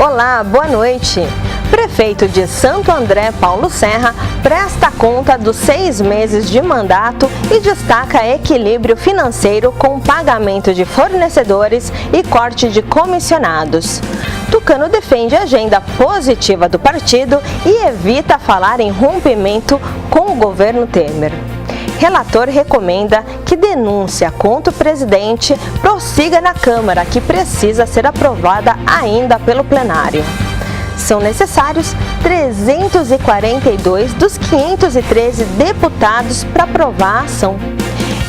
Olá, boa noite. Prefeito de Santo André, Paulo Serra, presta conta dos 6 meses de mandato e destaca equilíbrio financeiro com pagamento de fornecedores e corte de comissionados. Tucano defende a agenda positiva do partido e evita falar em rompimento com o governo Temer. Relator recomenda que denúncia contra o presidente prossiga na Câmara, que precisa ser aprovada ainda pelo plenário. São necessários 342 dos 513 deputados para aprovar a ação.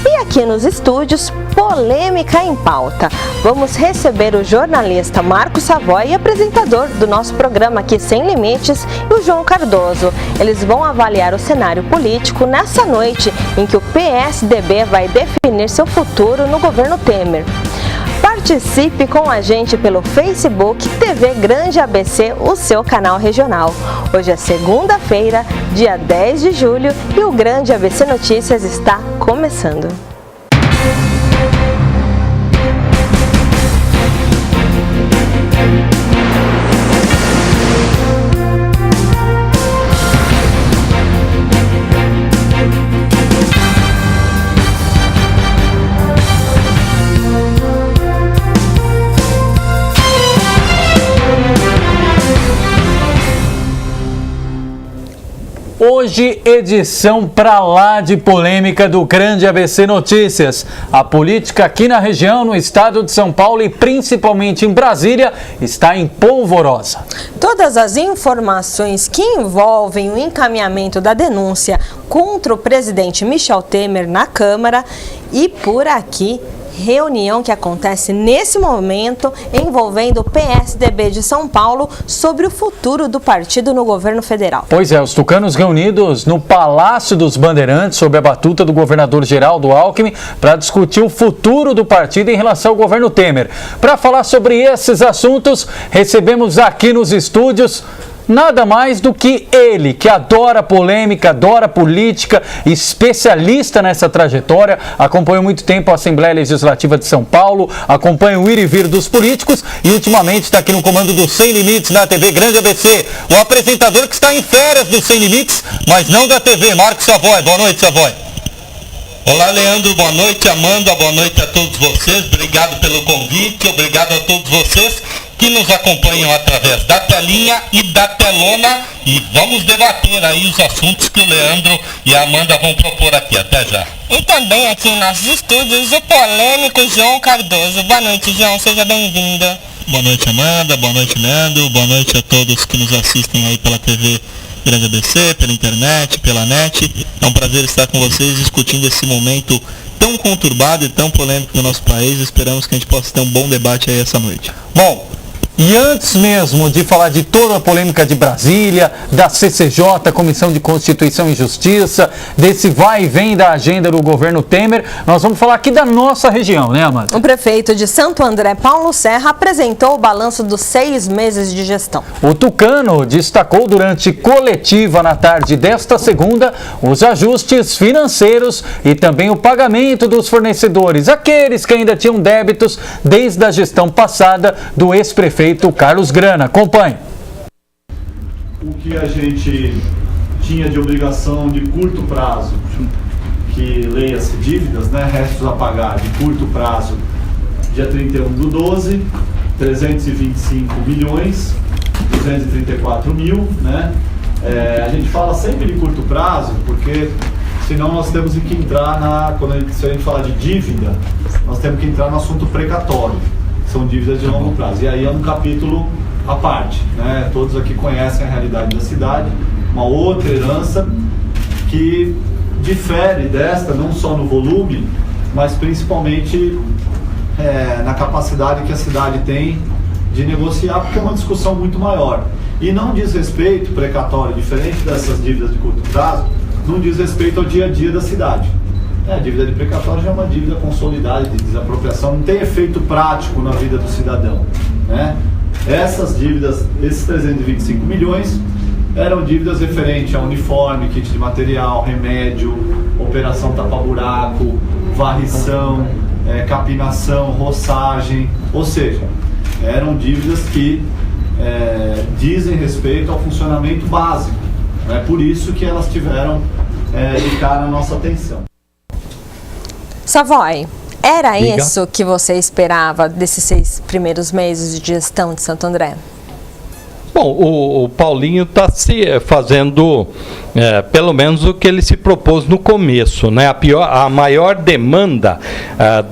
E aqui nos estúdios, polêmica em pauta. Vamos receber o jornalista Marcos Savoy e apresentador do nosso programa aqui Sem Limites, o João Cardoso. Eles vão avaliar o cenário político nessa noite em que o PSDB vai definir seu futuro no governo Temer. Participe com a gente pelo Facebook TV Grande ABC, o seu canal regional. Hoje é segunda-feira, dia 10 de julho, e o Grande ABC Notícias está começando. Hoje, edição pra lá de polêmica do Grande ABC Notícias. A política aqui na região, no estado de São Paulo e principalmente em Brasília, está em polvorosa. Todas as informações que envolvem o encaminhamento da denúncia contra o presidente Michel Temer na Câmara e por aqui, reunião que acontece nesse momento envolvendo o PSDB de São Paulo sobre o futuro do partido no governo federal. Pois é, os tucanos reunidos no Palácio dos Bandeirantes sob a batuta do governador Geraldo Alckmin para discutir o futuro do partido em relação ao governo Temer. Para falar sobre esses assuntos, recebemos aqui nos estúdios nada mais do que ele, que adora polêmica, adora política, especialista nessa trajetória, acompanhou muito tempo a Assembleia Legislativa de São Paulo, acompanha o ir e vir dos políticos e ultimamente está aqui no comando do Sem Limites na TV Grande ABC. O apresentador que está em férias do Sem Limites, mas não da TV, Marcos Savoy. Boa noite, Savoy. Olá, Leandro, boa noite, Amanda, boa noite a todos vocês, obrigado pelo convite, obrigado a todos vocês que nos acompanham através da telinha e da telona e vamos debater aí os assuntos que o Leandro e a Amanda vão propor aqui. Até já. E também aqui em nossos estúdios o polêmico João Cardoso. Boa noite, João, seja bem-vindo. Boa noite, Amanda, boa noite, Leandro, boa noite a todos que nos assistem aí pela TV Grande ABC, pela internet, pela net. É um prazer estar com vocês discutindo esse momento tão conturbado e tão polêmico do nosso país. Esperamos que a gente possa ter um bom debate aí essa noite. Bom, e antes mesmo de falar de toda a polêmica de Brasília, da CCJ, Comissão de Constituição e Justiça, desse vai e vem da agenda do governo Temer, nós vamos falar aqui da nossa região, né, Amanda? O prefeito de Santo André, Paulo Serra, apresentou o balanço dos 6 meses de gestão. O tucano destacou durante coletiva na tarde desta segunda os ajustes financeiros e também o pagamento dos fornecedores, aqueles que ainda tinham débitos desde a gestão passada do ex-prefeito Carlos Grana. Acompanhe. O que a gente tinha de obrigação de curto prazo, que leia-se dívidas, né, restos a pagar de curto prazo, dia 31/12, 325 milhões, 234 mil, né? A gente fala sempre de curto prazo, porque senão nós temos que entrar se a gente falar de dívida, nós temos que entrar no assunto precatório. São dívidas de longo prazo. E aí é um capítulo à parte, né? Todos aqui conhecem a realidade da cidade, uma outra herança que difere desta, não só no volume, mas principalmente na capacidade que a cidade tem de negociar, porque é uma discussão muito maior. E não diz respeito, precatório, diferente dessas dívidas de curto prazo, não diz respeito ao dia a dia da cidade. A dívida de precatório já é uma dívida consolidada de desapropriação, não tem efeito prático na vida do cidadão, né? Essas dívidas, esses 325 milhões, eram dívidas referentes a uniforme, kit de material, remédio, operação tapa-buraco, varrição, capinação, roçagem, ou seja, eram dívidas que dizem respeito ao funcionamento básico. É por isso que elas tiveram de cara a nossa atenção. Savoy, era isso que você esperava desses 6 primeiros meses de gestão de Santo André? Bom, o Paulinho está se fazendo, pelo menos o que ele se propôs no começo, né? A maior demanda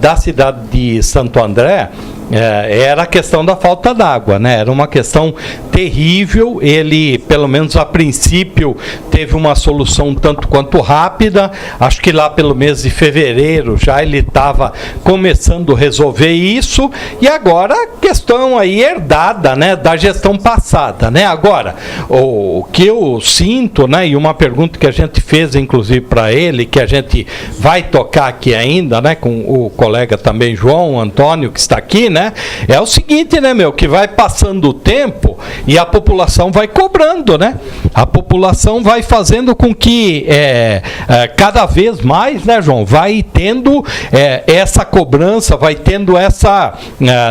da cidade de Santo André era a questão da falta d'água, né? Era uma questão terrível. Ele, pelo menos a princípio, teve uma solução tanto quanto rápida. Acho que lá pelo mês de fevereiro já ele estava começando a resolver isso. E agora a questão aí herdada, né, da gestão passada, né? Agora, o que eu sinto, né, e uma pergunta que a gente fez inclusive para ele, que a gente vai tocar aqui ainda, né, com o colega também João Antônio, que está aqui, né? É o seguinte, né, que vai passando o tempo e a população vai cobrando, né? A população vai fazendo com que cada vez mais, né, João, vai tendo essa cobrança, vai tendo essa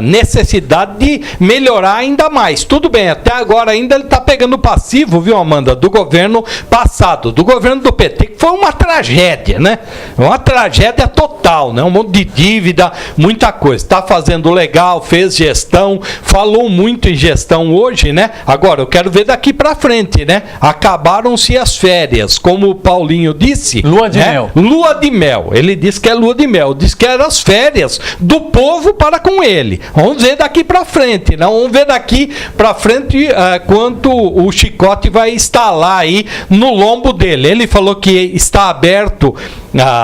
necessidade de melhorar ainda mais. Tudo bem, até agora ainda ele está pegando passivo, viu, Amanda, do governo passado, do governo do PT, que foi uma tragédia, né? Uma tragédia total, né? Um monte de dívida, muita coisa. Está fazendo legal, fez gestão, falou muito em gestão hoje, né? Agora, eu quero ver daqui para frente, né? Acabaram-se as férias, como o Paulinho disse. Lua de mel. Lua de mel. Ele disse que é lua de mel. Disse que eram as férias do povo para com ele. Vamos ver daqui para frente, né? Vamos ver daqui para frente quanto o chicote vai instalar aí no lombo dele. Ele falou que está aberto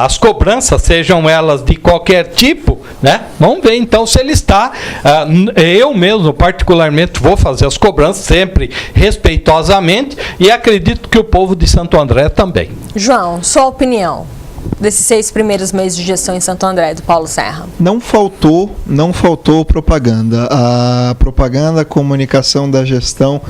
as cobranças, sejam elas de qualquer tipo, né? Vamos ver então se ele está. Eu mesmo, particularmente, vou fazer as cobranças sempre respeitosamente e acredito que o povo de Santo André também. João, sua opinião desses 6 primeiros meses de gestão em Santo André, do Paulo Serra? Não faltou propaganda. A propaganda, a comunicação da gestão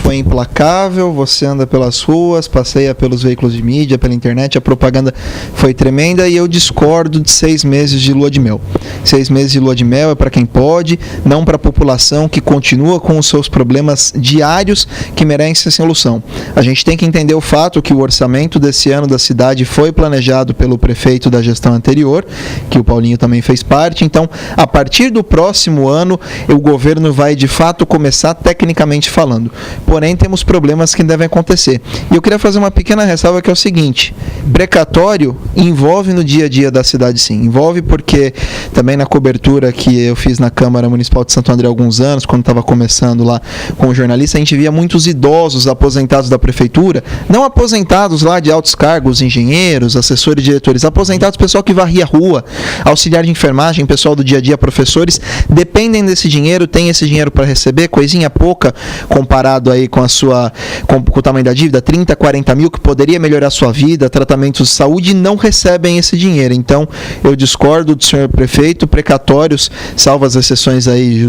foi implacável. Você anda pelas ruas, passeia pelos veículos de mídia, pela internet, a propaganda foi tremenda e eu discordo de 6 meses de lua de mel. 6 meses de lua de mel é para quem pode, não para a população que continua com os seus problemas diários que merecem solução. A gente tem que entender o fato que o orçamento desse ano da cidade foi planejado pelo prefeito da gestão anterior, que o Paulinho também fez parte. Então, a partir do próximo ano, o governo vai de fato começar tecnicamente falando. Porém, temos problemas que devem acontecer. E eu queria fazer uma pequena ressalva que é o seguinte: precatório envolve no dia a dia da cidade, sim. Envolve porque também na cobertura que eu fiz na Câmara Municipal de Santo André há alguns anos, quando estava começando lá com o jornalista, a gente via muitos idosos aposentados da prefeitura, não aposentados lá de altos cargos, engenheiros, assessores, diretores, aposentados, pessoal que varria a rua, auxiliar de enfermagem, pessoal do dia a dia, professores, dependem desse dinheiro, tem esse dinheiro para receber, coisinha pouca comparado aí com o tamanho da dívida, 30, 40 mil, que poderia melhorar a sua vida, tratamentos de saúde, não recebem esse dinheiro. Então, eu discordo do senhor prefeito, precatórios, salvo as exceções aí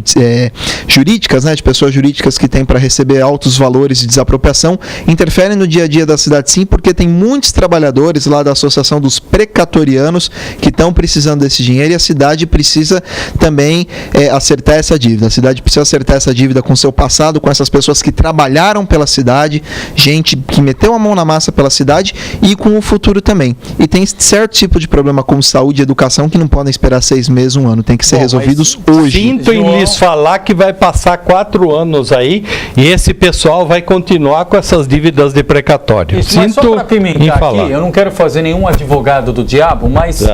jurídicas, né, de pessoas jurídicas que têm para receber altos valores de desapropriação, interferem no dia a dia da cidade, sim, porque tem muitos trabalhadores lá da Associação dos Precatorianos que estão precisando desse dinheiro e a cidade precisa também acertar essa dívida. A cidade precisa acertar essa dívida com o seu passado, com essas pessoas que trabalharam pela cidade, gente que meteu a mão na massa pela cidade e com o futuro também. E tem certo tipo de problema como saúde e educação que não podem esperar 6 meses, 1 ano, tem que ser resolvidos hoje. Sinto em lhes falar que vai passar 4 anos aí e esse pessoal vai continuar com essas dívidas de precatório. Isso, mas só para pimentar aqui, eu não quero fazer nenhum advogado do diabo, mas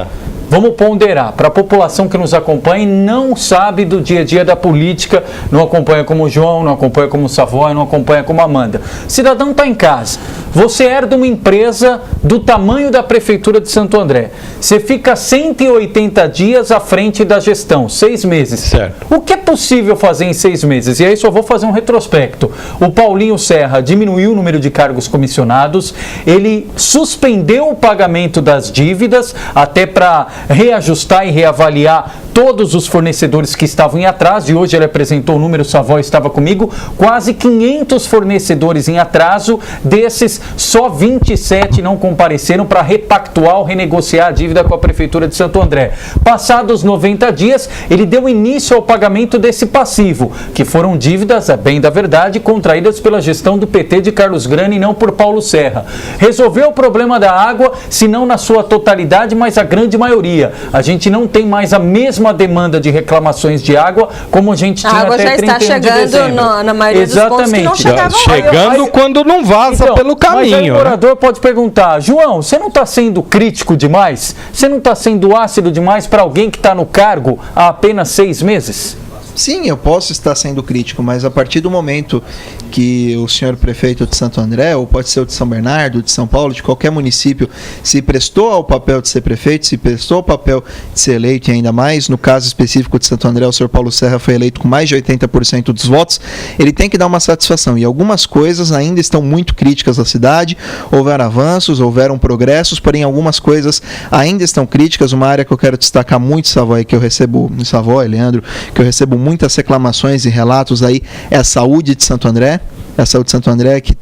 vamos ponderar, para a população que nos acompanha e não sabe do dia a dia da política, não acompanha como o João, não acompanha como o Savoy, não acompanha como a Amanda. Cidadão está em casa, você herda uma empresa do tamanho da Prefeitura de Santo André, você fica 180 dias à frente da gestão, 6 meses. Certo. O que é possível fazer em 6 meses? E aí só vou fazer um retrospecto. O Paulinho Serra diminuiu o número de cargos comissionados, ele suspendeu o pagamento das dívidas, até para reajustar e reavaliar todos os fornecedores que estavam em atraso, e hoje ele apresentou o número, o Savoy estava comigo, quase 500 fornecedores em atraso, desses só 27 não compareceram para repactuar ou renegociar a dívida com a Prefeitura de Santo André. Passados 90 dias, ele deu início ao pagamento desse passivo, que foram dívidas, a bem da verdade, contraídas pela gestão do PT de Carlos Grani e não por Paulo Serra. Resolveu o problema da água, se não na sua totalidade, mas a grande maioria. A gente não tem mais a mesma demanda de reclamações de água como a gente tinha até 31 de dezembro. A água já está chegando na maioria dos pontos que não chegavam. Chegando quando não vaza então, pelo caminho. Mas aí o morador pode perguntar, João, você não está sendo crítico demais? Você não está sendo ácido demais para alguém que está no cargo há apenas 6 meses? Sim, eu posso estar sendo crítico, mas a partir do momento que o senhor prefeito de Santo André, ou pode ser o de São Bernardo, de São Paulo, de qualquer município, se prestou ao papel de ser prefeito, se prestou ao papel de ser eleito, e ainda mais, no caso específico de Santo André, o senhor Paulo Serra foi eleito com mais de 80% dos votos, ele tem que dar uma satisfação. E algumas coisas ainda estão muito críticas à cidade, houveram avanços, houveram progressos, porém algumas coisas ainda estão críticas. Uma área que eu quero destacar muito, Savoy, que eu recebo, Savoy, Leandro, que eu recebo muitas reclamações e relatos aí, é a saúde de Santo André. A saúde de Santo André que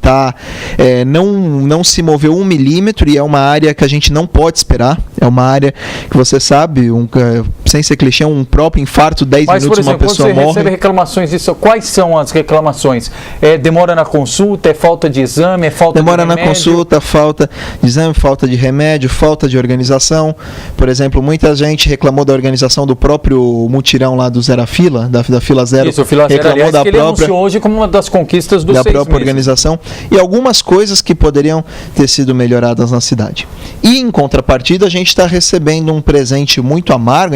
não se moveu 1 milímetro, e é uma área que a gente não pode esperar. É uma área que você sabe, sem ser clichê, um próprio infarto, 10 minutos por exemplo, uma pessoa morre. Mas, por exemplo, quando você recebe reclamações disso, quais são as reclamações? Demora na consulta, é falta de exame, é falta demora de remédio? Demora na consulta, falta de exame, falta de remédio, falta de organização. Por exemplo, muita gente reclamou da organização do próprio mutirão lá do Zero a Fila, da Fila Zero. Isso, o Fila Zero, reclamou aliás, da que ele anunciou hoje como uma das conquistas do da própria organização, e algumas coisas que poderiam ter sido melhoradas na cidade. E em contrapartida, a gente está recebendo um presente muito amargo,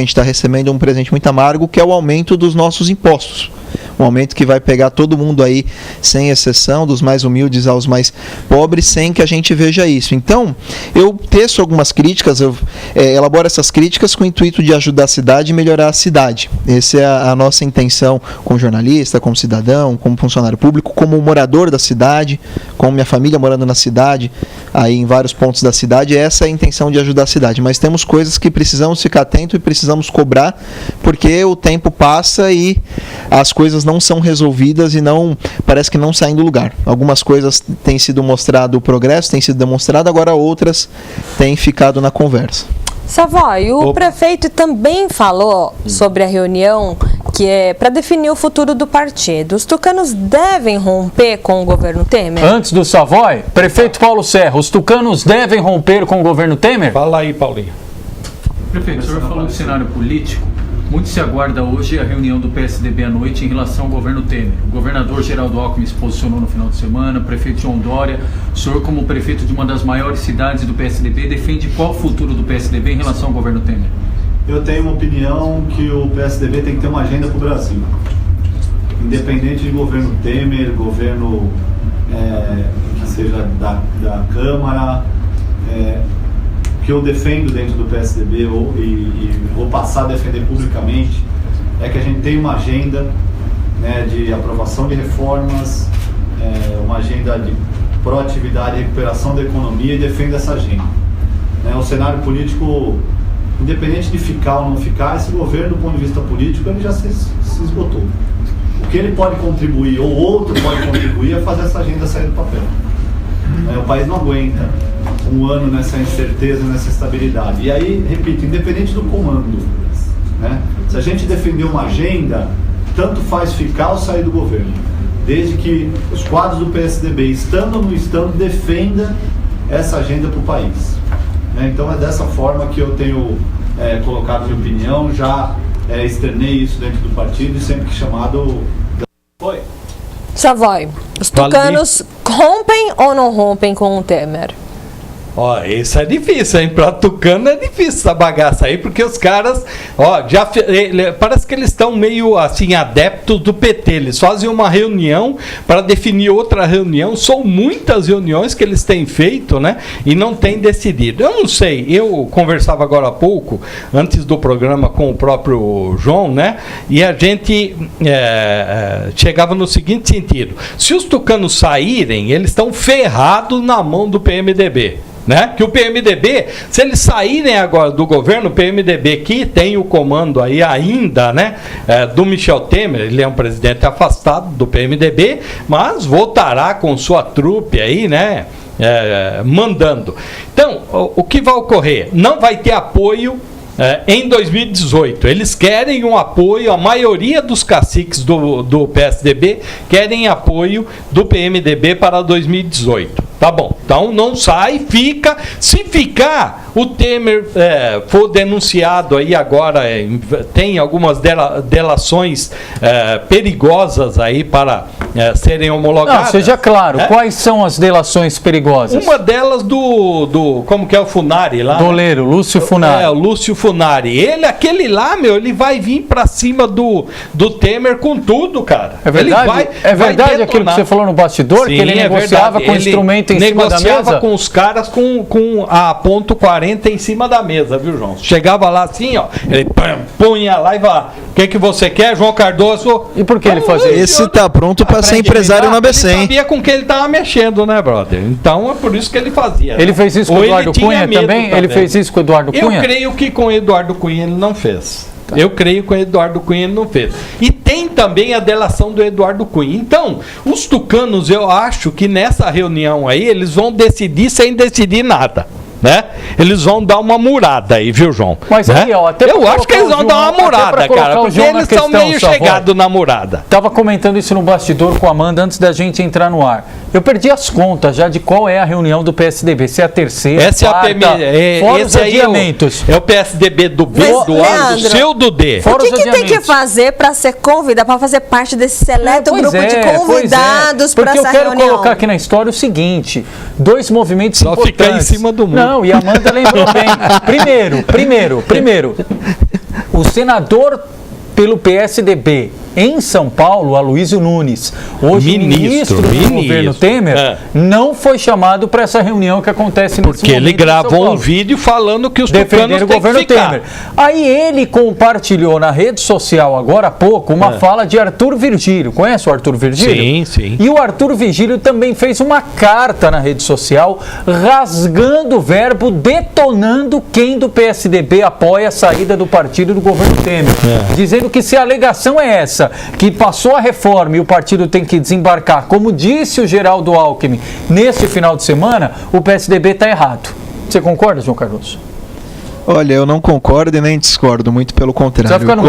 que é o aumento dos nossos impostos. Um aumento que vai pegar todo mundo aí, sem exceção, dos mais humildes aos mais pobres, sem que a gente veja isso. Então, eu teço algumas críticas, eu elaboro essas críticas com o intuito de ajudar a cidade e melhorar a cidade. Essa é a nossa intenção como jornalista, como cidadão, como funcionário público, como morador da cidade, como minha família morando na cidade, aí em vários pontos da cidade. Essa é a intenção de ajudar a cidade. Mas temos coisas que precisamos ficar atentos e precisamos cobrar, porque o tempo passa e as coisas não são resolvidas e parece que não saem do lugar. Algumas coisas têm sido mostrado o progresso, têm sido demonstrado, agora outras têm ficado na conversa. Savoy, o prefeito também falou sobre a reunião que é para definir o futuro do partido. Os tucanos devem romper com o governo Temer? Antes do Savoy, prefeito Paulo Serra, os tucanos devem romper com o governo Temer? Fala aí, Paulinho. Prefeito, o senhor falou do cenário político. Muito se aguarda hoje a reunião do PSDB à noite em relação ao governo Temer. O governador Geraldo Alckmin se posicionou no final de semana, o prefeito João Dória. O senhor, como prefeito de uma das maiores cidades do PSDB, defende qual o futuro do PSDB em relação ao governo Temer? Eu tenho uma opinião que o PSDB tem que ter uma agenda para o Brasil. Independente de governo Temer, governo que seja da Câmara, que eu defendo dentro do PSDB e vou passar a defender publicamente, é que a gente tem uma agenda, né, de aprovação de reformas, uma agenda de proatividade e recuperação da economia, e defendo essa agenda. O cenário político, independente de ficar ou não ficar, esse governo, do ponto de vista político, ele já se esgotou. O que ele pode contribuir, ou outro pode contribuir, é fazer essa agenda sair do papel. O país não aguenta um ano nessa incerteza, nessa instabilidade. E aí, repito, independente do comando, né? Se a gente defender uma agenda, tanto faz ficar ou sair do governo, desde que os quadros do PSDB, estando ou não estando, defenda essa agenda para o país. Então é dessa forma que eu tenho colocado minha opinião, já externei isso dentro do partido e sempre que chamado... Foi. Savoy, os tucanos rompem ou não rompem com o Temer? Isso é difícil, hein? Para tucano é difícil essa bagaça aí, porque os caras, parece que eles estão meio assim, adeptos do PT. Eles fazem uma reunião para definir outra reunião. São muitas reuniões que eles têm feito, né? E não têm decidido. Eu não sei, eu conversava agora há pouco, antes do programa, com o próprio João, né? E a gente chegava no seguinte sentido: se os tucanos saírem, eles estão ferrados na mão do PMDB. né? Que o PMDB, se eles saírem agora do governo, o PMDB que tem o comando aí ainda, né? Do Michel Temer, ele é um presidente afastado do PMDB, mas voltará com sua trupe aí, né? Mandando. Então, o que vai ocorrer? Não vai ter apoio em 2018. Eles querem um apoio, a maioria dos caciques do PSDB querem apoio do PMDB para 2018. Tá bom, então não sai, fica. Se ficar, o Temer for denunciado aí agora, tem algumas delações perigosas aí para serem homologadas. Não, seja claro, quais são as delações perigosas? Uma delas como que é o Funari lá? Doleiro, Lúcio Funari. O Lúcio Funari. Aquele lá, ele vai vir pra cima do Temer com tudo, cara. É verdade? Ele vai verdade aquilo que você falou no bastidor, Sim, que ele negociava com o instrumento em cima da mesa? Negociava com os caras com a ponto 40 em cima da mesa, viu, João? Chegava lá assim, ó, ele punha lá e falava, o que você quer, João Cardoso? E por que ele fazia isso? Esse tá pronto para ser empresário na ABC, Ele sabia com que ele tava mexendo, né, brother? Então é por isso que ele fazia. Ele fez isso com o Eduardo Cunha também? Ele fez isso com o Eduardo Cunha? Eu creio que com o Eduardo Cunha ele não fez. Tá. Eu creio que o Eduardo Cunha ele não fez. E tem também a delação do Eduardo Cunha. Então, os tucanos, eu acho que nessa reunião aí, eles vão decidir sem decidir nada. Né? Eles vão dar uma murada aí, viu, João? Mas aí, ó, até eu acho que eles vão dar uma murada, cara, porque eles estão meio chegados na murada. Tava comentando isso no bastidor com a Amanda antes da gente entrar no ar. Eu perdi as contas já de qual é a reunião do PSDB. Se é a terceira, fora os adiamentos. É o PSDB do B, do A, do C ou do D? O que tem que fazer para ser convidado, para fazer parte desse seleto grupo de convidados para essa reunião? Porque eu quero colocar aqui na história o seguinte, 2 movimentos importantes. Só ficar em cima do muro. Não, e a Amanda lembrou bem. Primeiro, o senador pelo PSDB em São Paulo, Aloysio Nunes, hoje ministro do governo Temer, não foi chamado para essa reunião que acontece nesse momento. Porque ele gravou um vídeo falando que os tucanos o governo têm que ficar. Temer. Aí ele compartilhou na rede social, agora há pouco, uma fala de Arthur Virgílio. Conhece o Arthur Virgílio? Sim, sim. E o Arthur Virgílio também fez uma carta na rede social, rasgando o verbo, detonando quem do PSDB apoia a saída do partido do governo Temer. Dizendo que se a alegação é essa, que passou a reforma e o partido tem que desembarcar, como disse o Geraldo Alckmin neste final de semana, o PSDB está errado. Você concorda, João Cardoso? Olha, eu não concordo e nem discordo, muito pelo contrário. Você vai ficar no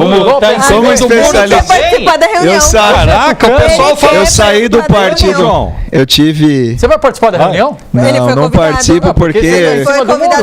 como especialista. Participar da reunião. Caraca, o pessoal fala. Eu saí do partido. Eu tive. Você vai participar da reunião? Não participo porque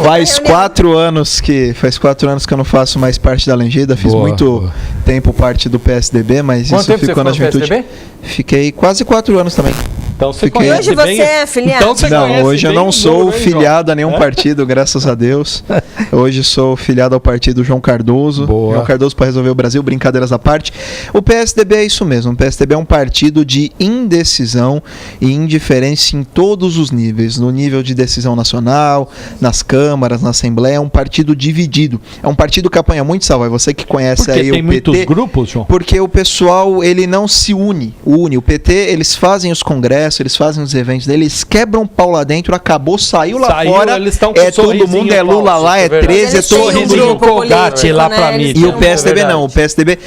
faz 4 anos que eu não faço mais parte da Legenda. Fiz muito tempo parte do PSDB, mas quanto isso ficou na juventude. PSDB? Fiquei quase 4 anos também. Então você hoje você é filiado? Então não, hoje eu não sou filiado a nenhum partido, graças a Deus. Hoje sou filiado ao partido João Cardoso. Boa. João Cardoso para resolver o Brasil, brincadeiras à parte. O PSDB é isso mesmo. O PSDB é um partido de indecisão e indiferença em todos os níveis. No nível de decisão nacional, nas câmaras, na Assembleia. É um partido dividido. É um partido que apanha muito, Salva. Você que conhece aí o PT. Tem muitos grupos, João? Porque o pessoal, ele não se une. O PT, eles fazem os congressos, eles fazem os eventos deles, eles quebram o pau lá dentro, acabou, saiu lá fora, eles com todo mundo, é Lula lá, é 13, é todo mundo Colgate lá pra mim. E o PSDB não, o PSDB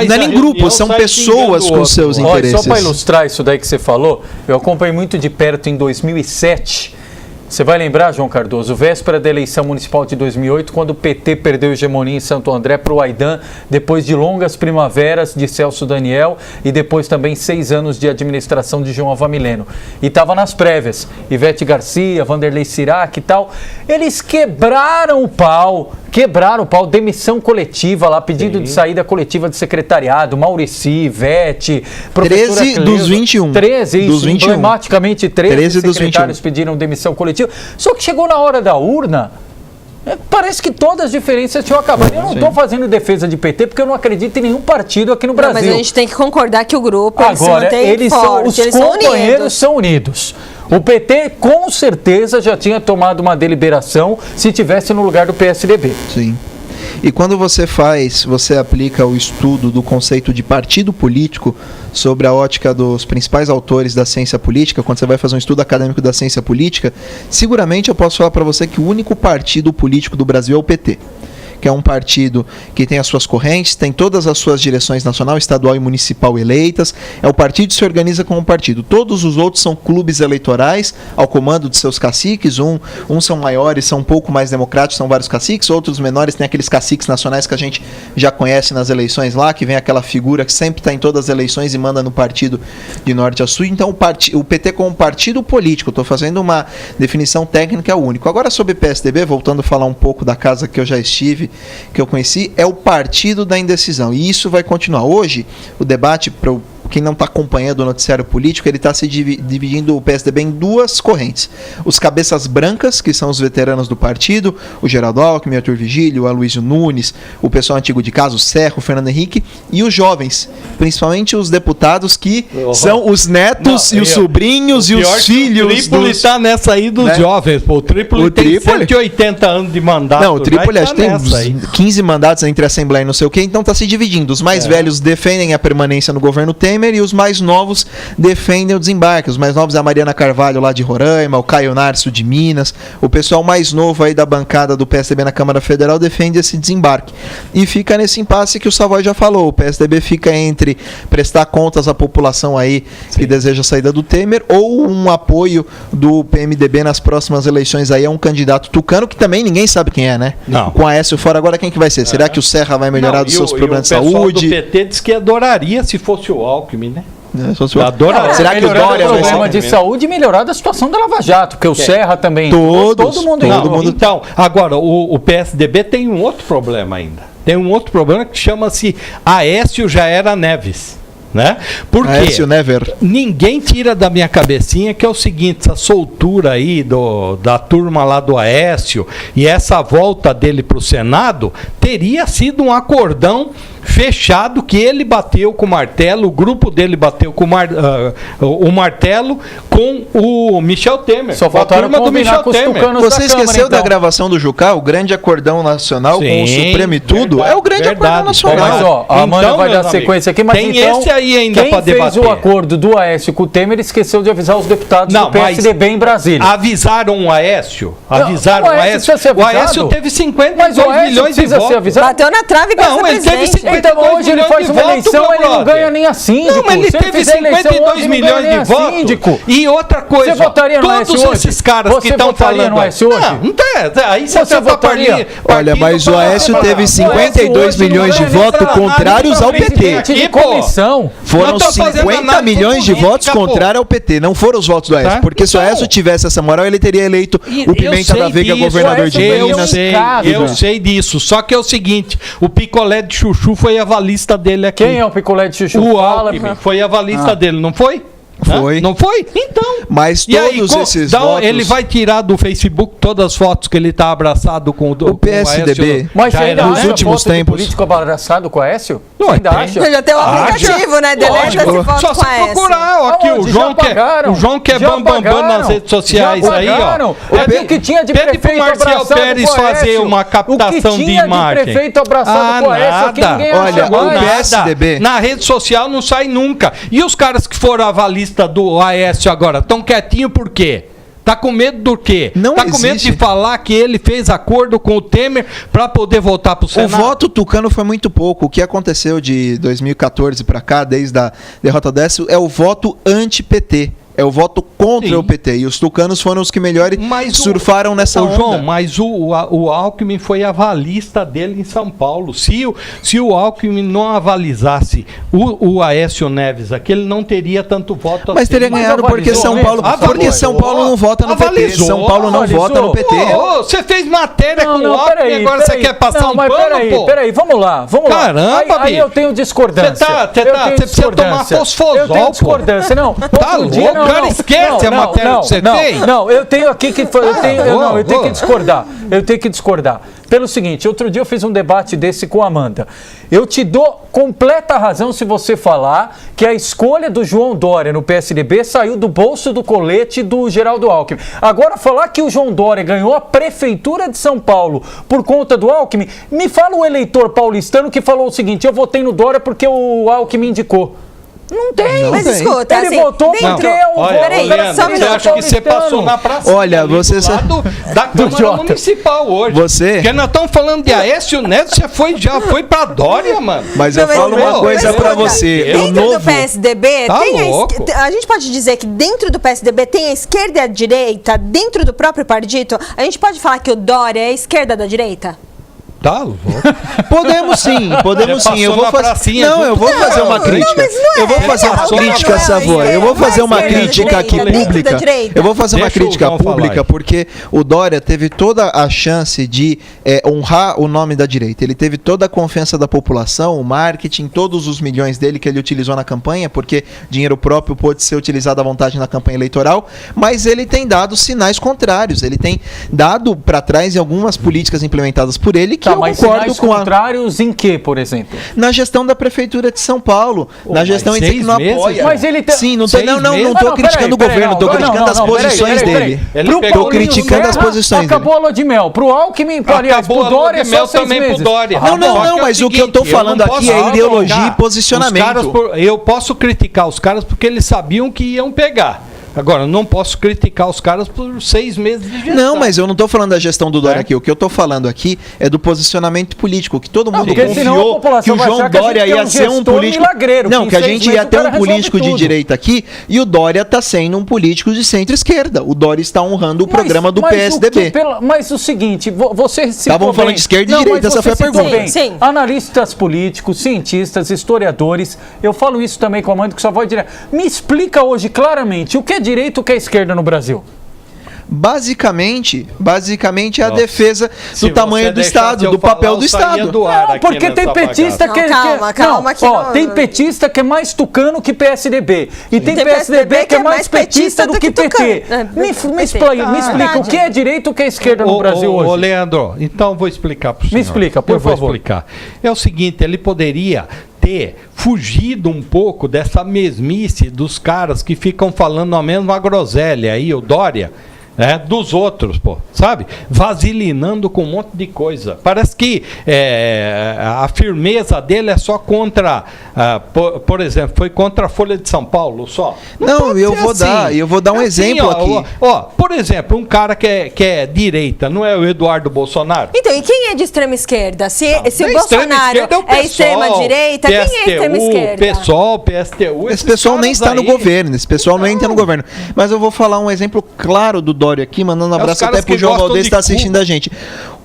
não é nem grupo, são pessoas com seus interesses. Só para ilustrar isso daí que você falou, eu acompanhei muito de perto em 2007. Você vai lembrar, João Cardoso, véspera da eleição municipal de 2008, quando o PT perdeu hegemonia em Santo André para o Aidan, depois de longas primaveras de Celso Daniel e depois também 6 anos de administração de João Avamileno. E estava nas prévias, Ivete Garcia, Vanderlei Cirac e tal. Eles quebraram o pau, demissão coletiva lá, pedido de saída coletiva de secretariado, Maurici, Ivete, professora 13 Cleusa, dos 21. 13, isso, dos 21. emblematicamente 13 dos secretários 21. pediram demissão coletiva. Só que chegou na hora da urna, parece que todas as diferenças tinham acabado. Eu não estou fazendo defesa de PT porque eu não acredito em nenhum partido aqui no Brasil. Mas a gente tem que concordar que o grupo agora eles são os companheiros são unidos. O PT com certeza já tinha tomado uma deliberação se tivesse no lugar do PSDB. Sim. E quando você aplica o estudo do conceito de partido político sobre a ótica dos principais autores da ciência política, quando você vai fazer um estudo acadêmico da ciência política, seguramente eu posso falar para você que o único partido político do Brasil é o PT, que é um partido que tem as suas correntes, tem todas as suas direções nacional, estadual e municipal eleitas, é o partido que se organiza como um partido. Todos os outros são clubes eleitorais ao comando de seus caciques, uns são maiores, são um pouco mais democráticos, são vários caciques, outros menores, tem aqueles caciques nacionais que a gente já conhece nas eleições lá, que vem aquela figura que sempre está em todas as eleições e manda no partido de norte a sul. Então o PT como partido político, estou fazendo uma definição técnica, é o único. Agora sobre PSDB, voltando a falar um pouco da casa que eu já estive, que eu conheci, é o partido da indecisão. E isso vai continuar. Hoje, o debate, para quem não está acompanhando o noticiário político, ele está se dividindo o PSDB em duas correntes. Os cabeças brancas, que são os veteranos do partido, o Geraldo Alckmin, o Arthur Vigílio, o Aloysio Nunes, o pessoal antigo de casa, o Serra, o Fernando Henrique, e os jovens, principalmente os deputados que são os netos e os sobrinhos e os filhos. O Trípoli está nessa aí dos jovens. Pô, o Trípoli tem 180 anos de mandato. Não, o Trípoli acho que tem uns 15 mandatos entre a Assembleia e não sei o quê, então está se dividindo. Os mais velhos defendem a permanência no governo Temer e os mais novos defendem o desembarque. Os mais novos é a Mariana Carvalho lá de Roraima, o Caio Narcio de Minas. O pessoal mais novo aí da bancada do PSDB na Câmara Federal defende esse desembarque. E fica nesse impasse que o Savoy já falou. O PSDB fica entre prestar contas à população aí que deseja a saída do Temer ou um apoio do PMDB nas próximas eleições aí a um candidato tucano que também ninguém sabe quem é, né? Não. Com a Aécio fora agora quem que vai ser? Será que o Serra vai melhorar dos seus problemas de saúde? O pessoal do PT disse que adoraria se fosse o Alckmin, né? Será que o Dória vai ser problema de saúde e melhorar a situação da Lava Jato, porque o Serra também. Todo mundo. Então, agora, o PSDB tem um outro problema ainda. Tem um outro problema que chama-se Aécio Jaera Neves. Né? Porque ninguém tira da minha cabecinha que é o seguinte, essa soltura aí da turma lá do Aécio e essa volta dele para o Senado teria sido um acordão fechado que ele bateu com o martelo, o grupo dele bateu com o martelo com o Michel Temer. Só faltaram do Michel Temer. Você esqueceu da gravação do Jucá, o grande acordão nacional com o Supremo e tudo? É o grande acordão nacional. Mas ó, a Amanda vai dar sequência aqui, mas tem esse aí ainda para debater. Quem fez o acordo do Aécio com o Temer esqueceu de avisar os deputados do PSDB em Brasília. Avisaram o Aécio? Avisaram o Aécio? O Aécio teve 52 milhões de votos. Bateu na trave com essa presidente. Então hoje ele faz uma eleição, ele não ganha nem a síndico. Não, mas ele teve 52 milhões de votos. E outra coisa, você votaria no todos esses caras que estão falando... no Aécio hoje? Não tem. Aí você votaria. Olha, mas o Aécio teve 52 milhões de votos contrários ao PT. Foram 50 milhões de votos contrários ao PT. Não foram os votos do Aécio. Porque se o Aécio tivesse essa moral, ele teria eleito o Pimenta da Veiga governador de Minas. Eu sei disso. Só que é o seguinte, o picolé de chuchu foi a avalista dele aqui. Quem é o picolé de chuchu? O Alckmin. Foi a avalista dele, não foi? Foi. Não foi? Então. Mas todos esses votos... Ele vai tirar do Facebook todas as fotos que ele está abraçado com o PSDB. Mas ainda nos últimos tempos. Político abraçado com o Aécio? Não, ainda acha? Já tem um aplicativo, né? Deleta esse foto só se procurar. Aqui, o João que é bambambam nas redes sociais aí, ó. O que tinha de prefeito pro Marcel Pérez fazer uma captação de imagem. O que tinha de prefeito abraçado com o Aécio aqui ninguém acha. Olha, o PSDB... Na rede social não sai nunca. E os caras que foram avalistas do Aécio agora, estão quietinhos por quê? Tá com medo do quê? Tá com medo de falar que ele fez acordo com o Temer para poder voltar para o Senado? O voto tucano foi muito pouco. O que aconteceu de 2014 para cá, desde a derrota do Aécio, é o voto anti-PT. É o voto contra o PT. E os tucanos foram os que melhor surfaram nessa onda. João, mas o Alckmin foi avalista dele em São Paulo. Se o Alckmin não avalizasse o Aécio Neves aqui, ele não teria tanto voto. Mas teria ganhado porque São Paulo não vota no PT. São Paulo não vota no PT. Você fez matéria com o Alckmin e agora você quer passar um pano, pô? Peraí, vamos lá. Caramba, aí eu tenho discordância. Você precisa tomar fosfosol, eu tenho discordância. Não, tá louco? O cara esquece a matéria que você tem. Não, eu tenho aqui que... Eu tenho que discordar. Eu tenho que discordar. Pelo seguinte, outro dia eu fiz um debate desse com a Amanda. Eu te dou completa razão se você falar que a escolha do João Dória no PSDB saiu do bolso do colete do Geraldo Alckmin. Agora, falar que o João Dória ganhou a prefeitura de São Paulo por conta do Alckmin, me fala o eleitor paulistano que falou o seguinte: eu votei no Dória porque o Alckmin indicou. Não tem. Mas tem. escuta, Ele assim, votou dentro- porque é o Peraí, Leandro, só um você minuto. acha que você passou na praça? Olha, você do lado da Câmara Jota. Municipal hoje. Você- Porque nós estamos falando de Aécio Neto, você já foi pra Dória, mano. Mas Não, eu falo meu, uma coisa mas pra escuta, você. O Dentro do novo... PSDB, Tá tem louco. a gente pode dizer que dentro do PSDB tem a esquerda e a direita, dentro do próprio partido, a gente pode falar que o Dória é a esquerda da direita? Tá louco. Podemos sim, podemos Ele sim. Eu passou vou na fazer. pracinha Não, junto eu vou com fazer ela. uma Não, crítica. mas não é. Eu vou fazer uma Não, crítica, não é Savoy. Eu vou não é fazer uma esquerda, crítica aqui direita, dentro da pública. direita. Eu vou fazer uma Deixa o crítica João falar pública aí. porque o Dória teve toda a chance de honrar o nome da direita. Ele teve toda a confiança da população, o marketing, todos os milhões dele que ele utilizou na campanha, porque dinheiro próprio pôde ser utilizado à vontade na campanha eleitoral, mas ele tem dado sinais contrários. Ele tem dado para trás em algumas políticas implementadas por ele que Tá, eu mas concordo sinais com a... contrários em que, por exemplo? Na gestão da Prefeitura de São Paulo. Pô, na gestão mas em dizer que não 6 meses, apoia. Mas ele tem- Sim, não tô, 6 não, não, meses? não tô Não, criticando o peraí, governo, tô não, criticando não, as não, posições peraí. dele. Ele Pro pegou Tô criticando as Serra, posições acabou a lua de mel. Pro Alckmin, aliás, pro Acabou a lua Dória, de só mel 6 também meses. pro Dória. Não, não, Só não, que mas é o que eu tô seguinte, falando não aqui posso é ideologia colocar e posicionamento. os caras eu posso criticar os caras porque eles sabiam que iam pegar. Agora, não posso criticar os caras por 6 meses de gestão. Não, mas eu não tô falando da gestão do Dória É? aqui. O que eu tô falando aqui é do posicionamento político, que todo mundo porque senão a confiou população que o vai João achar que a gente Dória tem ia um ser um gestor político... milagreiro, Não, que que a em 6 gente ia meses ter o cara um resolve político de tudo. direita aqui e o Dória tá sendo um político de centro-esquerda. O Dória está honrando o programa do PSDB. Mas o seguinte, você citou Estavam falando bem. de esquerda e Não, direita, mas essa foi a você citou pergunta. bem. Sim. Analistas políticos, cientistas, historiadores, eu falo isso também com a mãe do que só vai direto. Me explica hoje claramente o que é direita e o que é esquerda no Brasil. Basicamente é a Nossa. defesa Se do tamanho você do deixasse Estado, eu do falar, papel eu do saía Estado. do ar Não, aqui porque tem nessa petista bagaça. que... Não, calma, que não- Tem petista que é mais tucano que PSDB. E tem Tem PSDB que é mais petista do que PT. tucano. Me explica o que é direita e o que é esquerda no Brasil Ô, hoje. Leandro, então vou explicar para o senhor. explica, por Eu vou favor. explicar. É o seguinte, ele poderia ter fugido um pouco dessa mesmice dos caras que ficam falando a mesma groselha aí, o Dória, dos outros, pô, sabe? Vasilinando com um monte de coisa. Parece que a firmeza dele é só contra, por exemplo, foi contra a Folha de São Paulo só. Não, pode eu ser vou dar um assim, exemplo aqui. Por exemplo, um cara que é direita, não é o Eduardo Bolsonaro? Então, e quem é de extrema esquerda? Se o Extrema Bolsonaro esquerda o é PSOL, extrema direita, quem é extrema PSTU, esquerda? PSOL, PSTU. Esse pessoal nem está no aí. governo, esse pessoal nem está no governo. Mas eu vou falar um exemplo claro do Dória aqui, mandando um os abraço caras até pro que João gostam Valdez de que está assistindo Cuba. a gente.